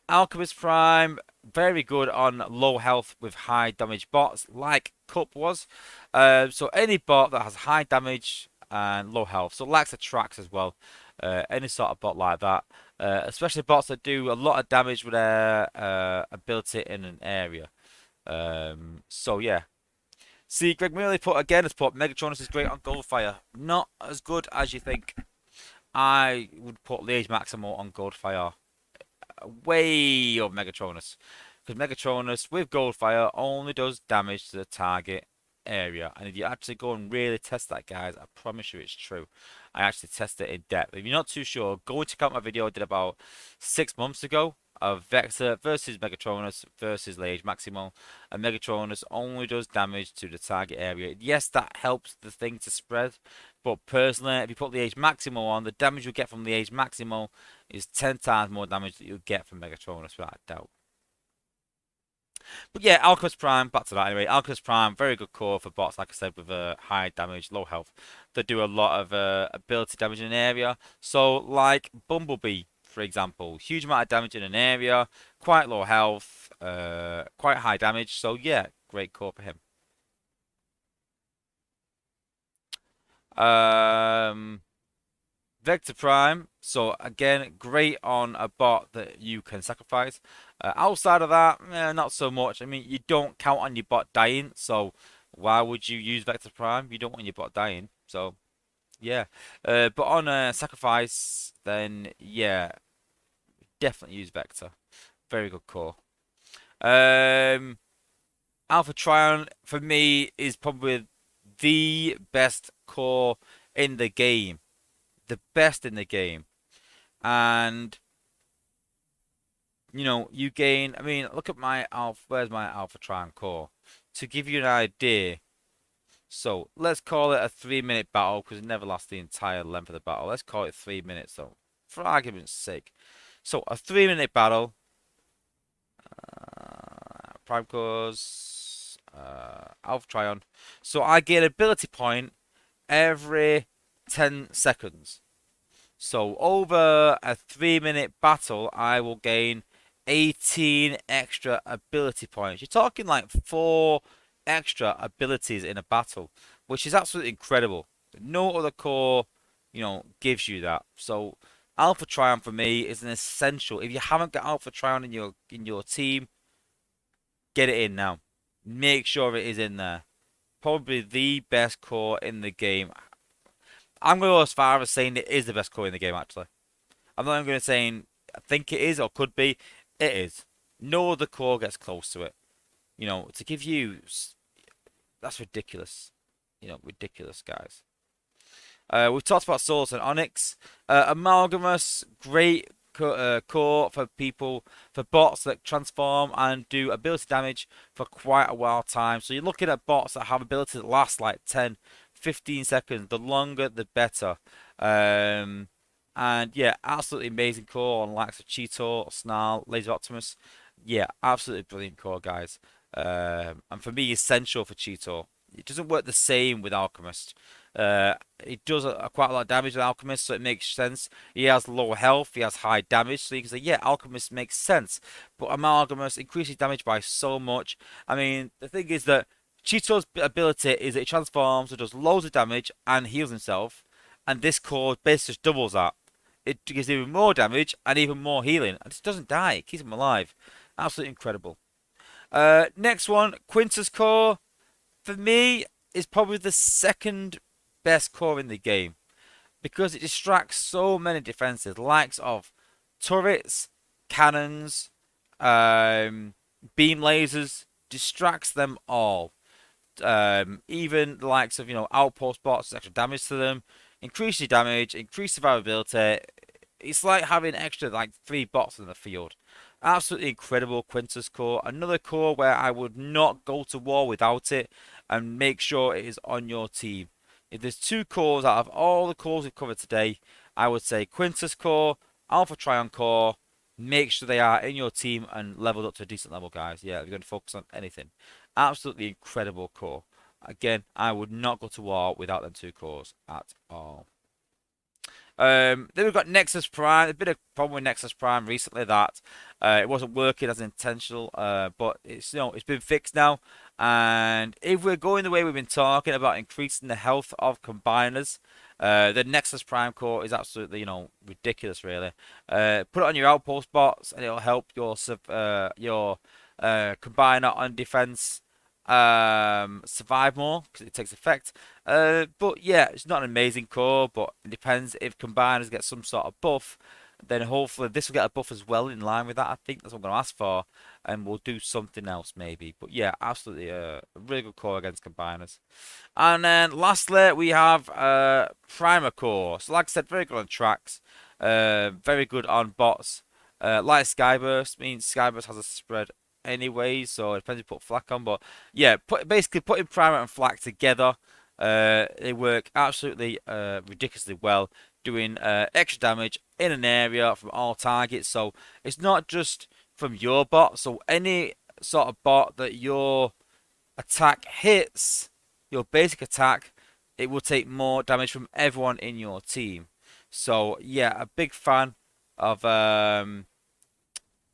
Alchemist Prime, very good on low health with high damage bots, like Cup was. So any bot that has high damage and low health, so likes the tracks as well. Any sort of bot like that, especially bots that do a lot of damage with their ability in an area. So yeah. See, Greg Mealy has put Megatronus is great on Goldfire. Not as good as you think. I would put Liege Maximal on Goldfire way over Megatronus. Because Megatronus with Goldfire only does damage to the target area. And if you actually go and really test that, guys, I promise you it's true. I actually tested it in depth. If you're not too sure, go and check out my video I did about 6 months ago of Vector versus Megatronus versus Liege Maximal. And Megatronus only does damage to the target area. Yes, that helps the thing to spread. But personally, if you put Liege Maximal on, the damage you get from Liege Maximal is 10 times more damage that you'll get from Megatronus, without a doubt. But yeah, Alchemist Prime, back to that anyway. Alchemist Prime, very good core for bots, like I said, with high damage, low health. They do a lot of ability damage in an area. So, like Bumblebee, for example, huge amount of damage in an area, quite low health, quite high damage. So, yeah, great core for him. Um, Vector Prime, so again, great on a bot that you can sacrifice. Outside of that, not so much. I mean, you don't count on your bot dying, so why would you use Vector Prime? You don't want your bot dying, so yeah. But on a sacrifice, then yeah, definitely use Vector. Very good core. Um, Alpha Trion for me is probably the best core in the game, the best in the game. And you gain. I mean, look at my alpha. Where's my Alpha Triumph core? To give you an idea, so let's call it a 3 minute battle because it never lasts the entire length of the battle. Let's call it 3 minutes, though, for argument's sake. So a 3 minute battle, Prime Cores, Alpha Trion. So I gain ability point every 10 seconds. So over a 3 minute battle, I will gain 18 extra ability points. You're talking like four extra abilities in a battle, which is absolutely incredible. No other core, gives you that. So Alpha Trion for me is an essential. If you haven't got Alpha Trion in your team, get it in now. Make sure it is in there. Probably the best core in the game. I'm going to go as far as saying it is the best core in the game, actually. I'm not even going to say I think it is or could be. It is. No other core gets close to it. To give you, that's ridiculous. Ridiculous, guys. We've talked about Source and Onyx. Amalgamous, great core for people, for bots that transform and do ability damage for quite a while time. So you're looking at bots that have ability that last like 10, 15 seconds. The longer, the better. And yeah, absolutely amazing core on likes of Cheetor, Snarl, Laser Optimus. Yeah, absolutely brilliant core, guys. And for me, essential for Cheetor. It doesn't work the same with Alchemist. It does quite a lot of damage with Alchemist, so it makes sense. He has low health, he has high damage, so you can say, yeah, Alchemist makes sense. But Amalgamous increases damage by so much. I mean, the thing is that Cheeto's ability is that it transforms, it does loads of damage, and heals himself. And this core basically just doubles that. It gives even more damage and even more healing. And it doesn't die, it keeps him alive. Absolutely incredible. Next one, Quintus core. For me, is probably the second best core in the game because it distracts so many defenses, likes of turrets, cannons, beam lasers, distracts them all. Even the likes of outpost bots, extra damage to them, increase your damage, increase survivability. It's like having extra like 3 bots in the field. Absolutely incredible Quintus core. Another core where I would not go to war without it and make sure it is on your team. If there's 2 cores out of all the cores we've covered today, I would say Quintus core, Alpha Trion core. Make sure they are in your team and leveled up to a decent level, guys. Yeah, we're going to focus on anything. Absolutely incredible core. Again, I would not go to war without them 2 cores at all. Then we've got Nexus Prime. There's been a problem with Nexus Prime recently that it wasn't working as intentional, but it's been fixed now. And if we're going the way we've been talking about increasing the health of combiners, the Nexus Prime core is absolutely ridiculous, really. Put it on your outpost bots, and it'll help your combiner on defense survive more because it takes effect. But yeah, it's not an amazing core, but it depends if combiners get some sort of buff, then hopefully this will get a buff as well in line with that. I think that's what I'm going to ask for, and we'll do something else maybe. But yeah, absolutely a really good core against combiners. And then lastly, we have Primer core. So like I said, very good on tracks, very good on bots. Like Skyburst means Skyburst has a spread anyway, so it depends if you put flak on. But yeah, basically putting primer and flak together, they work absolutely ridiculously well, doing extra damage in an area from all targets. So it's not just from your bot. So any sort of bot that your attack hits, your basic attack, it will take more damage from everyone in your team. So yeah, a big fan of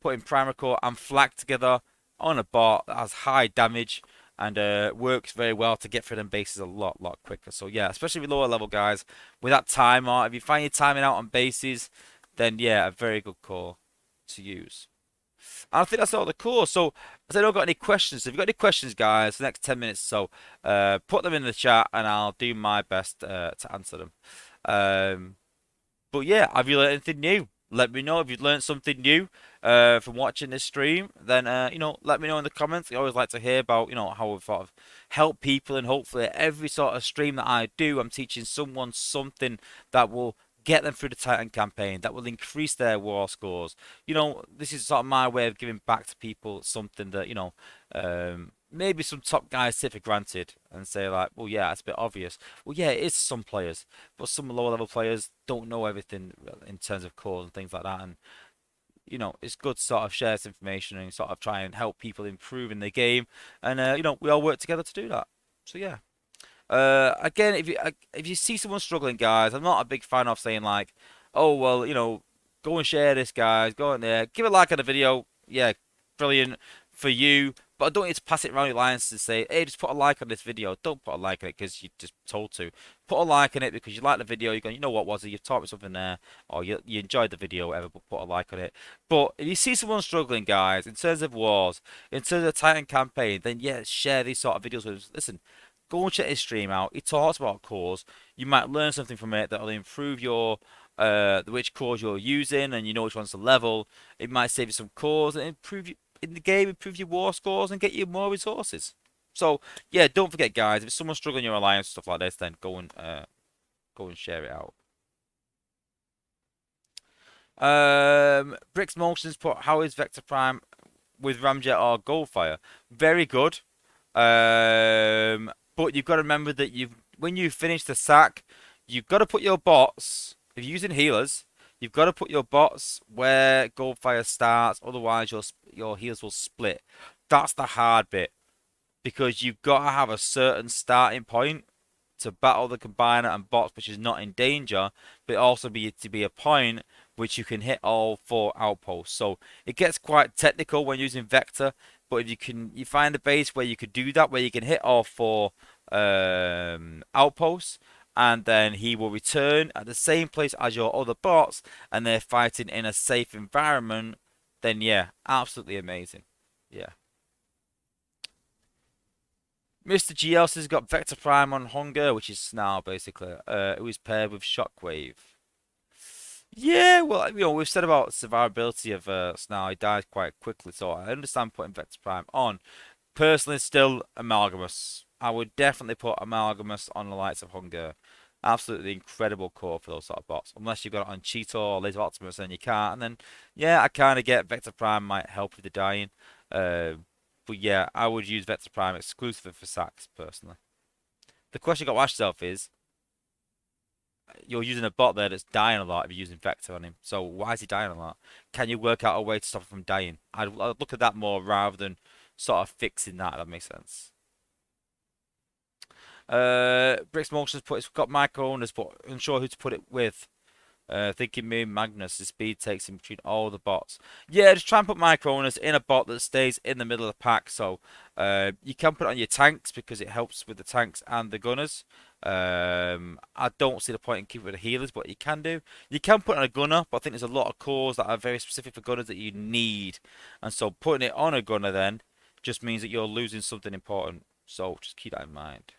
putting Primal Core and Flag together on a bot that has high damage and works very well to get through them bases a lot quicker. So yeah, especially with lower level guys, with that timer, if you find your timing out on bases, then yeah, a very good core to use. And I think that's all the core. So, if I don't got any questions, if you've got any questions, guys, the next 10 minutes, so put them in the chat and I'll do my best to answer them. Um, but yeah, have you learned anything new? Let me know if you've learned something new from watching this stream. Then let me know in the comments. I always like to hear about how we've sort of helped people, and hopefully every sort of stream that I do, I'm teaching someone something that will get them through the Titan campaign, that will increase their war scores. This is sort of my way of giving back to people something that maybe some top guys take for granted and say like, well, yeah, it's a bit obvious. Well, yeah, it is some players, but some lower level players don't know everything in terms of cores and things like that. And it's good to sort of share this information and sort of try and help people improve in the game. And we all work together to do that. So yeah. Again, if you see someone struggling, guys, I'm not a big fan of saying like, oh well, go and share this, guys. Go in there, give a like on the video. Yeah, brilliant for you. But I don't need to pass it around your lines to say, hey, just put a like on this video. Don't put a like on it because you're just told to. Put a like on it because you like the video. You're going, you know what, Wozza, you've taught me something there, or you enjoyed the video, whatever. But put a like on it. But if you see someone struggling, guys, in terms of wars, in terms of the Titan campaign, then yeah, share these sort of videos with us. Listen, go and check his stream out. He talks about cores. You might learn something from it that will improve your which cores you're using, and you know which ones to level. It might save you some cores and improve you in the game, improve your war scores, and get you more resources. So yeah, don't forget, guys. If someone's struggling in your alliance stuff like this, then go and share it out. Bricks Motions put, how is Vector Prime with Ramjet or Goldfire? Very good. But you've got to remember that when you finish the sack, you've got to put your bots. If you're using healers, you've got to put your bots where Goldfire starts. Otherwise, your healers will split. That's the hard bit because you've got to have a certain starting point to battle the combiner and bots, which is not in danger, but also to be a point which you can hit all 4 outposts. So it gets quite technical when using Vector, but if you find a base where you could do that, where you can hit all 4 outposts, and then he will return at the same place as your other bots, and they're fighting in a safe environment, then yeah, absolutely amazing. Yeah. Mr. GLC's got Vector Prime on Hunger, which is Snarl basically. It was paired with Shockwave. Yeah, well, we've said about survivability of Snarl. He dies quite quickly, so I understand putting Vector Prime on. Personally, still Amalgamous. I would definitely put Amalgamous on the likes of Hunger. Absolutely incredible core for those sort of bots. Unless you've got it on Cheetor or Laser Optimus, then you can't. And then, yeah, I kind of get Vector Prime might help with the dying. But yeah, I would use Vector Prime exclusively for sacks, personally. The question you got to ask yourself is, you're using a bot there that's dying a lot if you're using Vector on him. So why is he dying a lot? Can you work out a way to stop him from dying? I'd look at that more rather than sort of fixing that, if that makes sense. Bricks Motion's it's got micro owners, but unsure who to put it with. Thinking maybe Magnus, the speed takes him between all the bots. Yeah, just try and put micro owners in a bot that stays in the middle of the pack. So you can put it on your tanks because it helps with the tanks and the gunners. I don't see the point in keeping it with the healers, but you can do. You can put it on a gunner, but I think there's a lot of cores that are very specific for gunners that you need. And so putting it on a gunner then just means that you're losing something important. So just keep that in mind.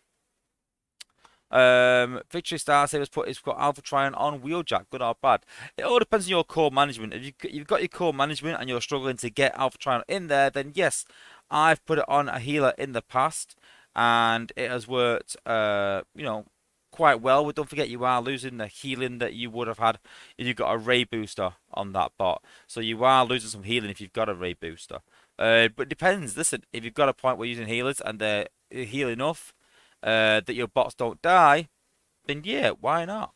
Victory Star Savers put it's got Alpha Trion on Wheeljack, good or bad. It all depends on your core management. If you've got your core management and you're struggling to get Alpha Trion in there, then yes, I've put it on a healer in the past, and it has worked. Quite well. But don't forget, you are losing the healing that you would have had if you got a Ray booster on that bot. So you are losing some healing if you've got a Ray booster. But it depends. Listen, if you've got a point where you're using healers and they're heal enough that your bots don't die, then yeah, why not?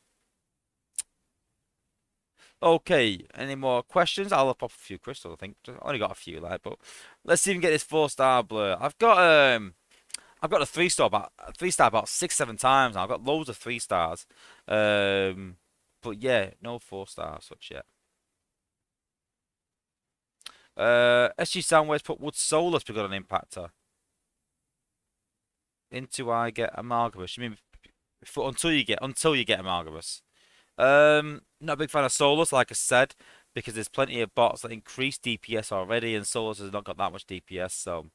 Okay, any more questions? I'll pop a few crystals, I think. I only got a few, like, but let's see if we can get this 4-star blur. I've got a 3-star about 6, 7 times now. I've got loads of 3-stars. But yeah, no 4-star such yet. SG Soundwaves put would Solus be good on Impactor? Into I get Amalgamous. You mean until you get Amalgamous? Not a big fan of Solus, like I said, because there's plenty of bots that increase DPS already, and Solus has not got that much DPS, so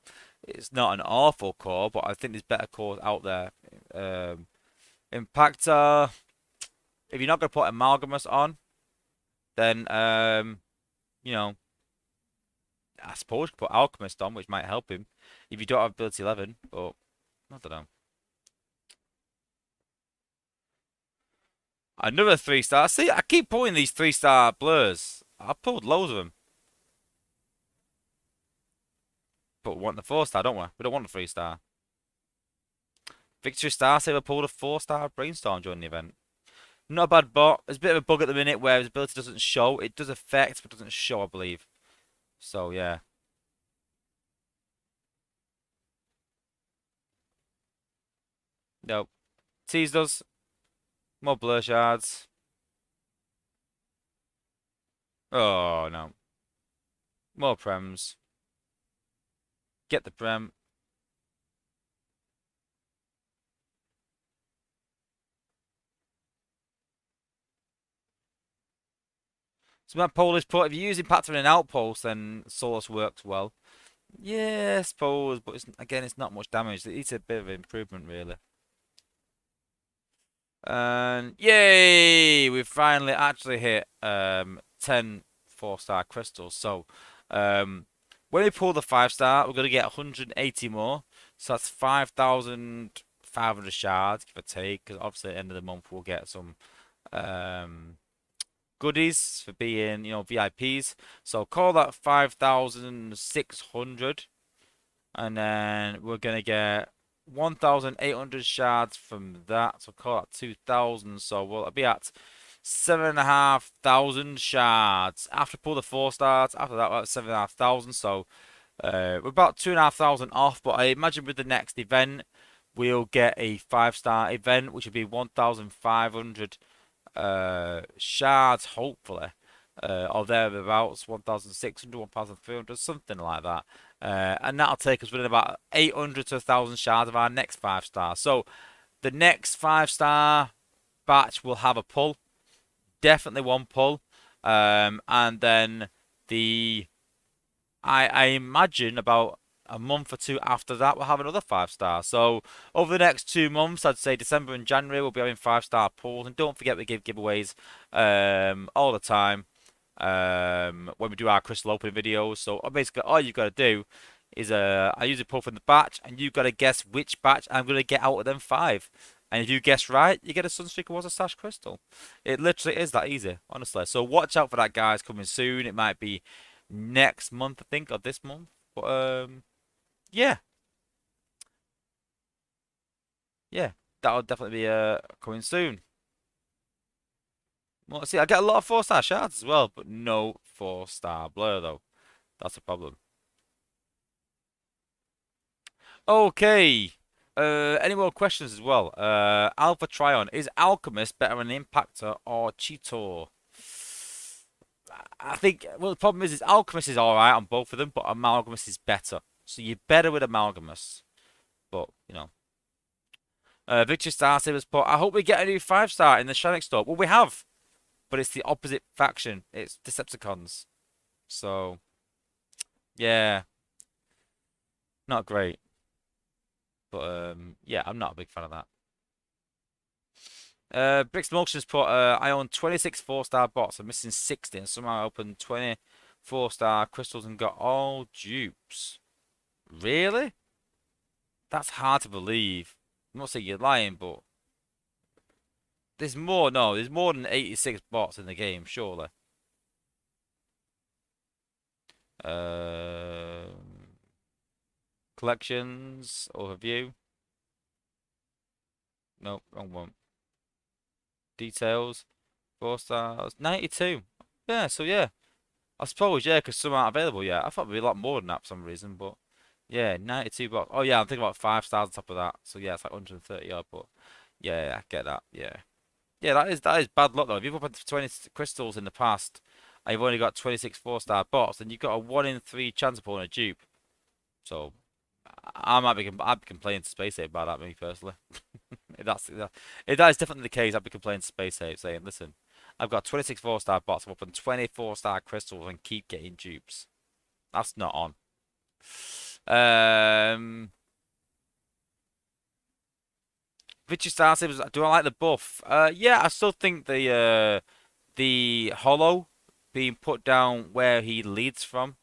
it's not an awful core, but I think there's better cores out there. Um, Impactor, if you're not going to put Amalgamous on, then you know, I suppose you could put Alchemist on, which might help him if you don't have ability 11, but I don't know. Another 3-star. See, I keep pulling these 3-star blurs. I've pulled loads of them. But we want the 4-star, don't we? We don't want the 3-star. Victory Star Saver pulled a 4-star Brainstorm during the event. Not a bad bot. There's a bit of a bug at the minute where his ability doesn't show. It does affect, but doesn't show, I believe. So, yeah. Nope. Teased us. More blur shards. Oh, no. More prems. Get the prem. So my poll is put, if you use Impactor in an outpost, then Solus works well. Yeah, I suppose, but again, it's not much damage. It's a bit of improvement, really. And yay! We've finally actually hit 10 4-star crystals. So when we pull the 5-star, we're going to get 180 more. So that's 5,500 shards, give or take. Because obviously at the end of the month, we'll get some goodies for being, VIPs. So call that 5,600. And then we're going to get 1,800 shards from that. So call that 2,000. So we'll be at 7,500 shards. After pull the 4-stars, after that, we're at 7,500. So we're about 2,500 off. But I imagine with the next event, we'll get a 5-star event, which will be 1,500 shards, hopefully. Or thereabouts, 1,600, 1,300, something like that. And that'll take us within about 800 to 1,000 shards of our next 5-star. So the next 5-star batch will have a pull. Definitely one pull. And then I imagine about a month or two after that, we'll have another 5-star. So over the next 2 months, I'd say December and January, we'll be having 5-star pulls. And don't forget we give giveaways all the time when we do our crystal opening videos. So basically, all you've got to do is I usually pull from the batch, and you've got to guess which batch I'm going to get out of them 5. And if you guess right, you get a Sunstreaker Wozza / crystal. It literally is that easy, honestly. So watch out for that, guys. Coming soon. It might be next month, I think, or this month. But yeah, yeah, that'll definitely be coming soon. Well, see, I get a lot of 4-star shards as well, but no 4-star blur though. That's a problem. Okay. Any more questions as well? Alpha Trion, is Alchemist better than Impactor or Cheetor? I think, well, the problem is Alchemist is alright on both of them, but Amalgamous is better. So you're better with Amalgamous. But, Victor Star Sabers put, I hope we get a new 5-star in the Shrek store. Well, we have, but it's the opposite faction. It's Decepticons. So, yeah, not great. But, yeah, I'm not a big fan of that. Bricks Motions put, I own 26 4-star bots. I'm missing 60, and somehow I opened 20 4-star crystals and got all dupes. Really? That's hard to believe. I'm not saying you're lying, but there's more. No, there's more than 86 bots in the game, surely. Collections overview. Nope, wrong one. Details. 4 stars. 92. Yeah, so yeah. I suppose, yeah, because some aren't available yet. I thought it'd be a lot more than that for some reason, but yeah, 92 bucks. Oh yeah, I'm thinking about 5 stars on top of that. So yeah, it's like 130 odd, but yeah, I get that. Yeah. Yeah, that is bad luck though. If you've opened 20 crystals in the past and you've only got 26 4-star bots, then you've got a 1 in 3 chance of pulling a dupe. So I'd be complaining to Space Ape about that, me personally. If that is definitely the case, I'd be complaining to Space Ape saying, listen, I've got 26 4-star bots, I've opened 24-star crystals and keep getting dupes. That's not on. Um, Vichy Star Sabers, do I like the buff? Yeah, I still think the hollow being put down where he leads from,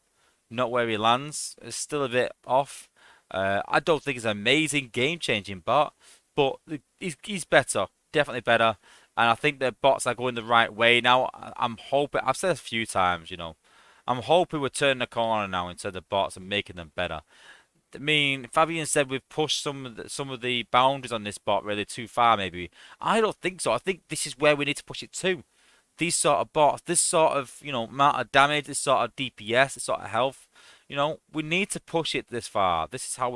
not where he lands, is still a bit off. I don't think it's an amazing game-changing bot, but he's better, definitely better. And I think the bots are going the right way now. I'm hoping, I've said this a few times, I'm hoping we're turning the corner now into the bots and making them better. I mean, Fabian said we've pushed some of the boundaries on this bot really too far, maybe. I don't think so. I think this is where we need to push it to. These sort of bots, this sort of, amount of damage, this sort of DPS, this sort of health, we need to push it this far. This is how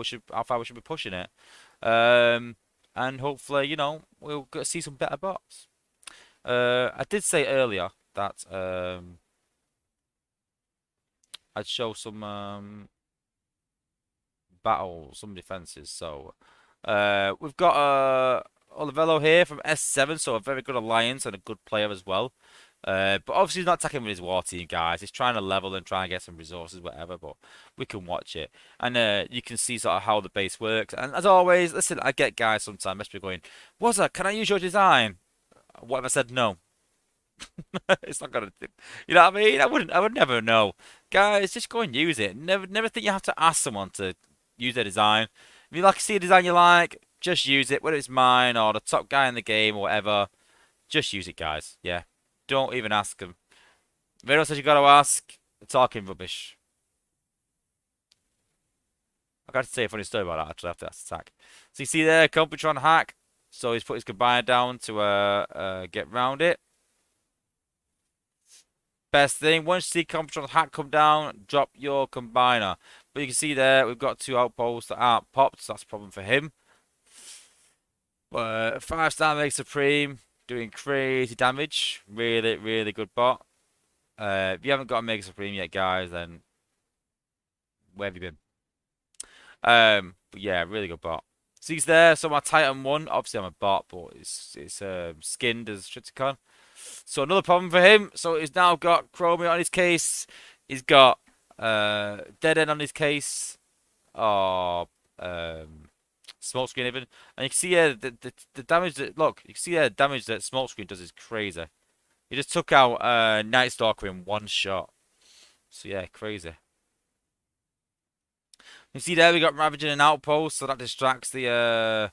far we should be pushing it. Um, and hopefully, we'll get to see some better bots. I did say earlier that I'd show some battles, some defenses. So we've got Olivello here from S7, so a very good alliance and a good player as well. But obviously he's not attacking with his war team, guys. He's trying to level and try and get some resources, whatever. But we can watch it, and you can see sort of how the base works. And as always, listen, I get guys sometimes must be going, Wozza, can I use your design? What if I said no? It's not gonna, you know what I mean? I would never know. Guys, just go and use it. Never think you have to ask someone to use their design. If you like see a design you like, just use it, whether it's mine or the top guy in the game or whatever. Just use it, guys. Yeah, don't even ask them. If anyone says you gotta ask, they're talking rubbish. I got to say a funny story about that actually after that attack. So you see there, Computron hack. So he's put his combiner down to get round it. Best thing, once you see Computron hack come down, drop your combiner. But you can see there, we've got 2 outposts that aren't popped, so that's a problem for him. But 5-star Mega Supreme, doing crazy damage. Really, really good bot. If you haven't got a Mega Supreme yet, guys, then where have you been? But yeah, really good bot. So he's there. So my Titan 1, obviously I'm a bot, but it's skinned as Triticon. So another problem for him. So he's now got Chromia on his case. He's got Dead End on his case. Or Smokescreen even. And you can see here the damage that look, you can see here the damage that Smokescreen does is crazy. He just took out Night Stalker in one shot. So yeah, crazy. You see there we got Ravaging and Outpost, so that distracts the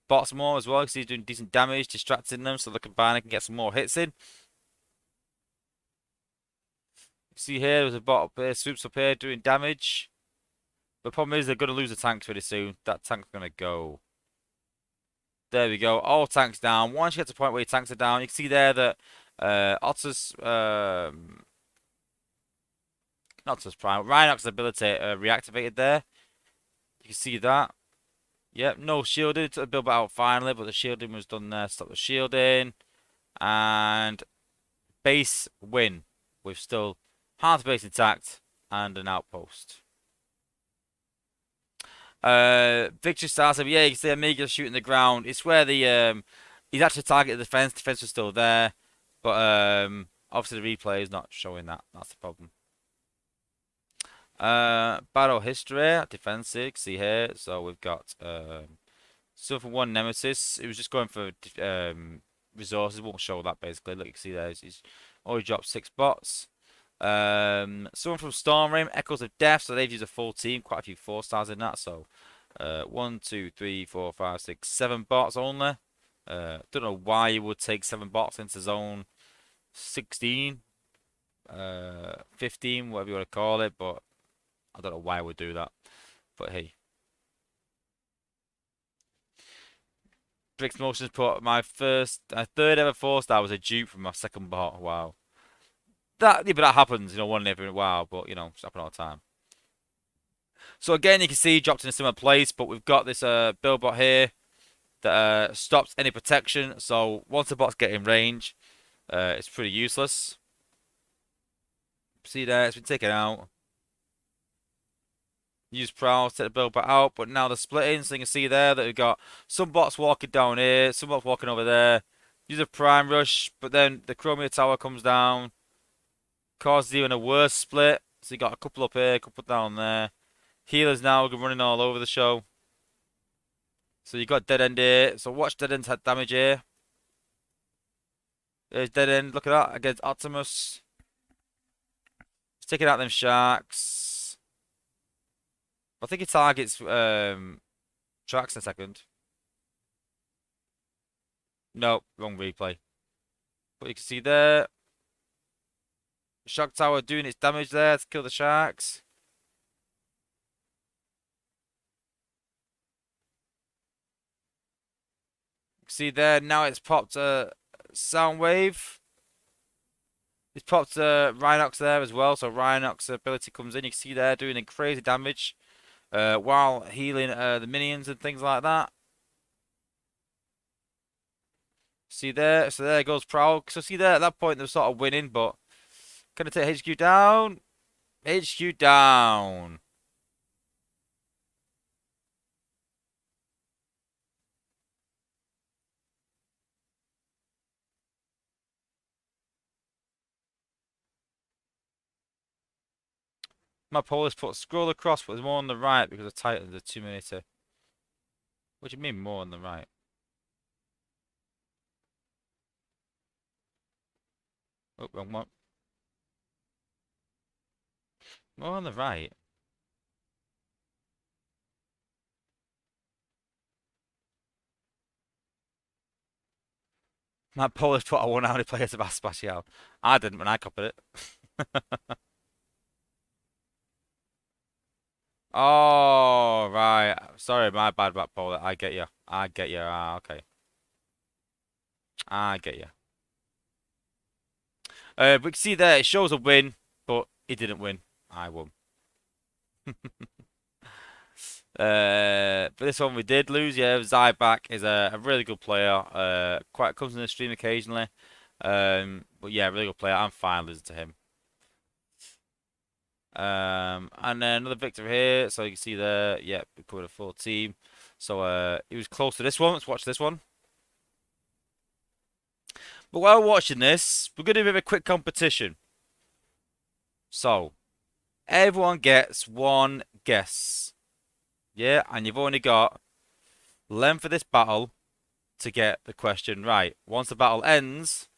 bots more as well, because he's doing decent damage, distracting them so the combiner can get some more hits in. You see here there's a bot up here, swoops up here doing damage. The problem is they're going to lose the tanks pretty soon. That tank's going to go. There we go. All tanks down. Once you get to the point where your tanks are down, you can see there that Otter's not Otter's Prime, Rhinox's ability reactivated there. You can see that. Yep, no shielding. Took the build out finally, but the shielding was done there. Stop the shielding. And base win with still half the base intact and an outpost. Victory starts. Yeah, you can see Amiga shooting the ground. It's where the he's actually targeted the defense. Defense was still there, but obviously the replay is not showing that. That's the problem. Battle history, defensive. See here. So we've got for one Nemesis. It was just going for resources. Won't show that basically. Look, you can see there. He's already dropped 6 bots. Someone from Storm Rim, Echoes of Death. So they've used a full team, quite a few 4-stars in that. So 1, 2, 3, 4, 5, 6, 7 bots only. Don't know why you would take 7 bots into zone 16, 15, whatever you want to call it, but I don't know why I would do that. But hey. Bricks Motions put my third ever 4-star was a dupe from my second bot. Wow. Yeah, but that happens, one in every while, but it's happening all the time. So again, you can see dropped in a similar place, but we've got this build bot here that stops any protection. So once the bots get in range, it's pretty useless. See there, it's been taken out. Use Prowl to take the build bot out, but now they're splitting, so you can see there that we've got some bots walking down here, some bots walking over there. Use a Prime Rush, but then the Chromia Tower comes down, causes even a worse split. So you got a couple up here, a couple down there. Healers now running all over the show. So you got Dead End here. So watch Dead End's had damage here. There's Dead End. Look at that against Optimus. He's taking out them sharks. I think he targets tracks in a second. No, wrong replay. But you can see there. Shark Tower doing its damage there to kill the sharks. See there, now it's popped a Soundwave. It's popped Rhinox there as well, so Rhinox ability comes in. You can see there doing crazy damage while healing the minions and things like that. See there, so there goes Prowl. So see there, at that point they're sort of winning, but can I take HQ down? HQ down. My Polish put scroll across, but there's more on the right because the Titans are too many to. What do you mean more on the right? Oh, wrong one. More on the right. My Polish put I wonder how many players have asked Spatial. I didn't when I copied it. Oh, right. Sorry, my bad about Poland. I get you. I get you. Ah, okay. I get you. But you can see there, it shows a win, but it didn't win. I won. But this one we did lose. Yeah, Zyback is a really good player. Quite comes in the stream occasionally. But yeah, really good player. I'm fine losing to him. And then another victory here. So you can see there, yeah, we covered a full team. So he was close to this one. Let's watch this one. But while watching this, we're going to do a bit of a quick competition. So, everyone gets one guess. Yeah, and you've only got length of this battle to get the question right. Once the battle ends,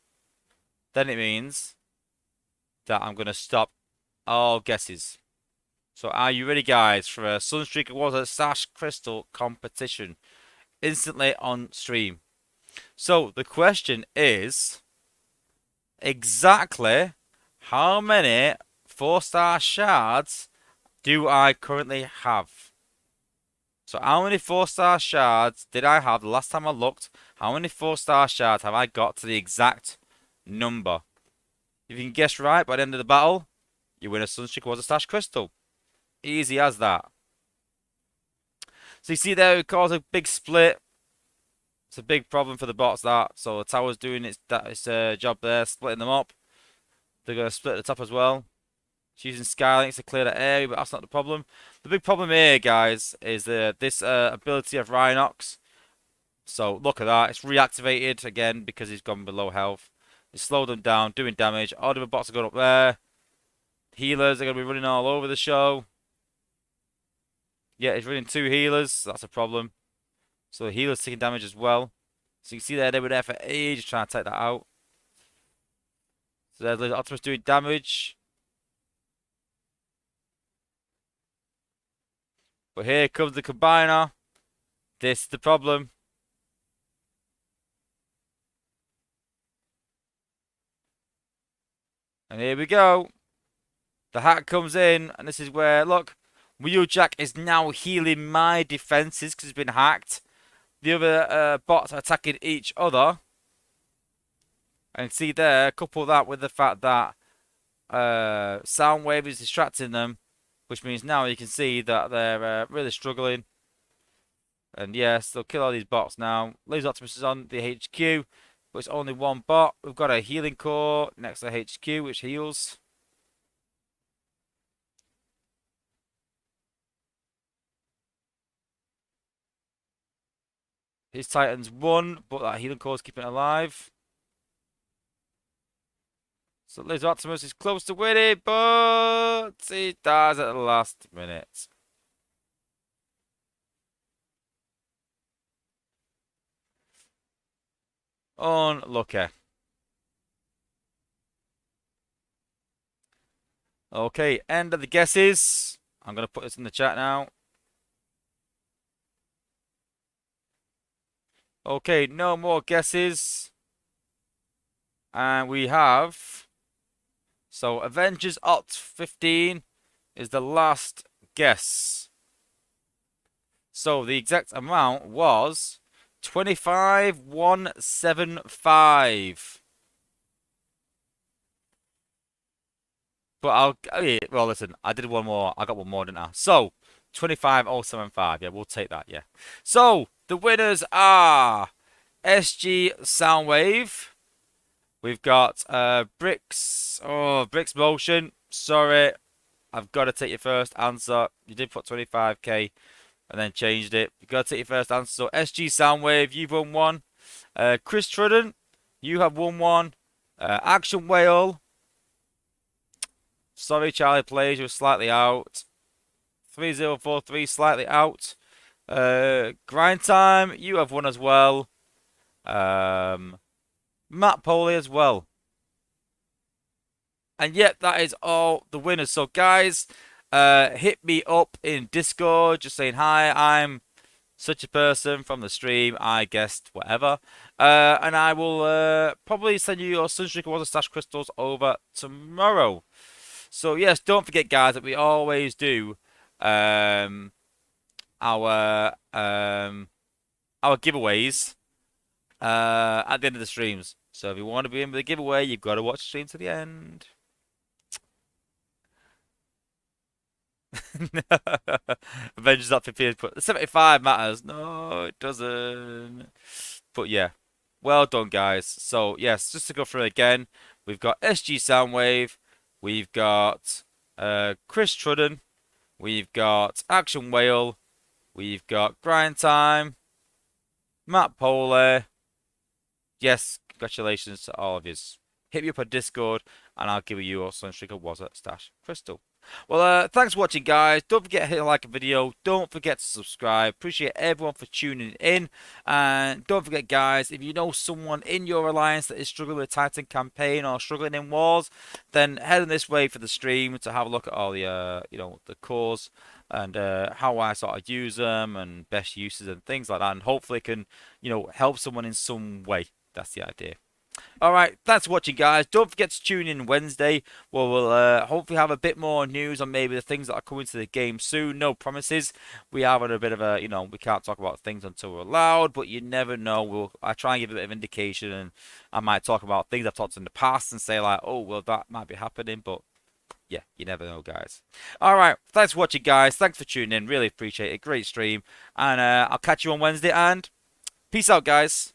then it means that I'm going to stop all guesses. So are you ready, guys, for a Sunstreaker Wozza / Crystal competition instantly on stream? So the question is, exactly how many 4-star shards do I currently have? So how many 4-star shards did I have the last time I looked? How many 4-star shards have I got to the exact number? If you can guess right by the end of the battle, you win a Sunstreaker Wozza / Crystal. Easy as that. So you see there, it caused a big split. It's a big problem for the bots, that. So the tower's doing its job there, splitting them up. They're going to split the top as well. It's using Skylinks to clear that area, but that's not the problem. The big problem here, guys, is this ability of Rhinox. So look at that. It's reactivated again because he's gone below health. It's slowed them down, doing damage. All the bots are going up there. Healers are going to be running all over the show. Yeah, he's running 2 healers. So that's a problem. So the healer's taking damage as well. So you can see there, they were there for ages trying to take that out. So there's Optimus doing damage. But here comes the combiner. This is the problem. And here we go. The hack comes in, and this is where, look, Wheeljack is now healing my defenses because he's been hacked. The other bots are attacking each other. And see there, couple that with the fact that Soundwave is distracting them, which means now you can see that they're really struggling. And yes, they'll kill all these bots now. Laser Optimus is on the HQ, but it's only one bot. We've got a healing core next to HQ, which heals. His Titans won, but that healing core is keeping it alive. So Laser Optimus is close to winning, but he dies at the last minute. Unlucky. Okay, end of the guesses. I'm going to put this in the chat now. Okay, no more guesses. And we have... So, Avengers Opt 15 is the last guess. So, the exact amount was 25,175. But well, listen, I did one more. I got one more, didn't I? So, 25,075. Yeah, we'll take that, yeah. So, the winners are SG Soundwave. We've got Bricks. Oh, Bricks Motion. Sorry, I've got to take your first answer. You did put 25k and then changed it. You've got to take your first answer. So, SG Soundwave, you've won one. Chris Trudden, you have won one. Action Whale. Sorry, Charlie Plays, you're slightly out. 3043, slightly out. Grind Time, you have won as well. Matt Poley as well. And yet, that is all the winners. So, guys, hit me up in Discord, just saying hi. I'm such a person from the stream. I guessed whatever. And I will probably send you your Sunstreaker Wozza Stash crystals over tomorrow. So yes, don't forget, guys, that we always do our giveaways at the end of the streams. So if you want to be in with the giveaway, you've got to watch the stream to the end. Avengers up 15, but 75 matters. No, it doesn't. But yeah, well done, guys. So yes, just to go through again, we've got SG Soundwave, we've got Chris Trudden, we've got Action Whale, we've got Grind Time, Matt Poley. Yes, congratulations to all of you. Hit me up on Discord, and I'll give you your Sunstreaker Wozza Stash Crystal. Well, thanks for watching, guys. Don't forget to hit like a video. Don't forget to subscribe. Appreciate everyone for tuning in. And don't forget, guys, if you know someone in your alliance that is struggling with Titan campaign or struggling in wars, then head in this way for the stream to have a look at all the, the cores and how I sort of use them and best uses and things like that. And hopefully can, help someone in some way. That's the idea. Alright, thanks for watching, guys. Don't forget to tune in Wednesday, where we'll hopefully have a bit more news on maybe the things that are coming to the game soon. No promises. We are on a bit of a, we can't talk about things until we're allowed, but you never know. I try and give a bit of indication, and I might talk about things I've talked in the past and say like, oh, well, that might be happening, but yeah, you never know, guys. Alright, thanks for watching, guys. Thanks for tuning in. Really appreciate it. Great stream. And I'll catch you on Wednesday, and peace out, guys.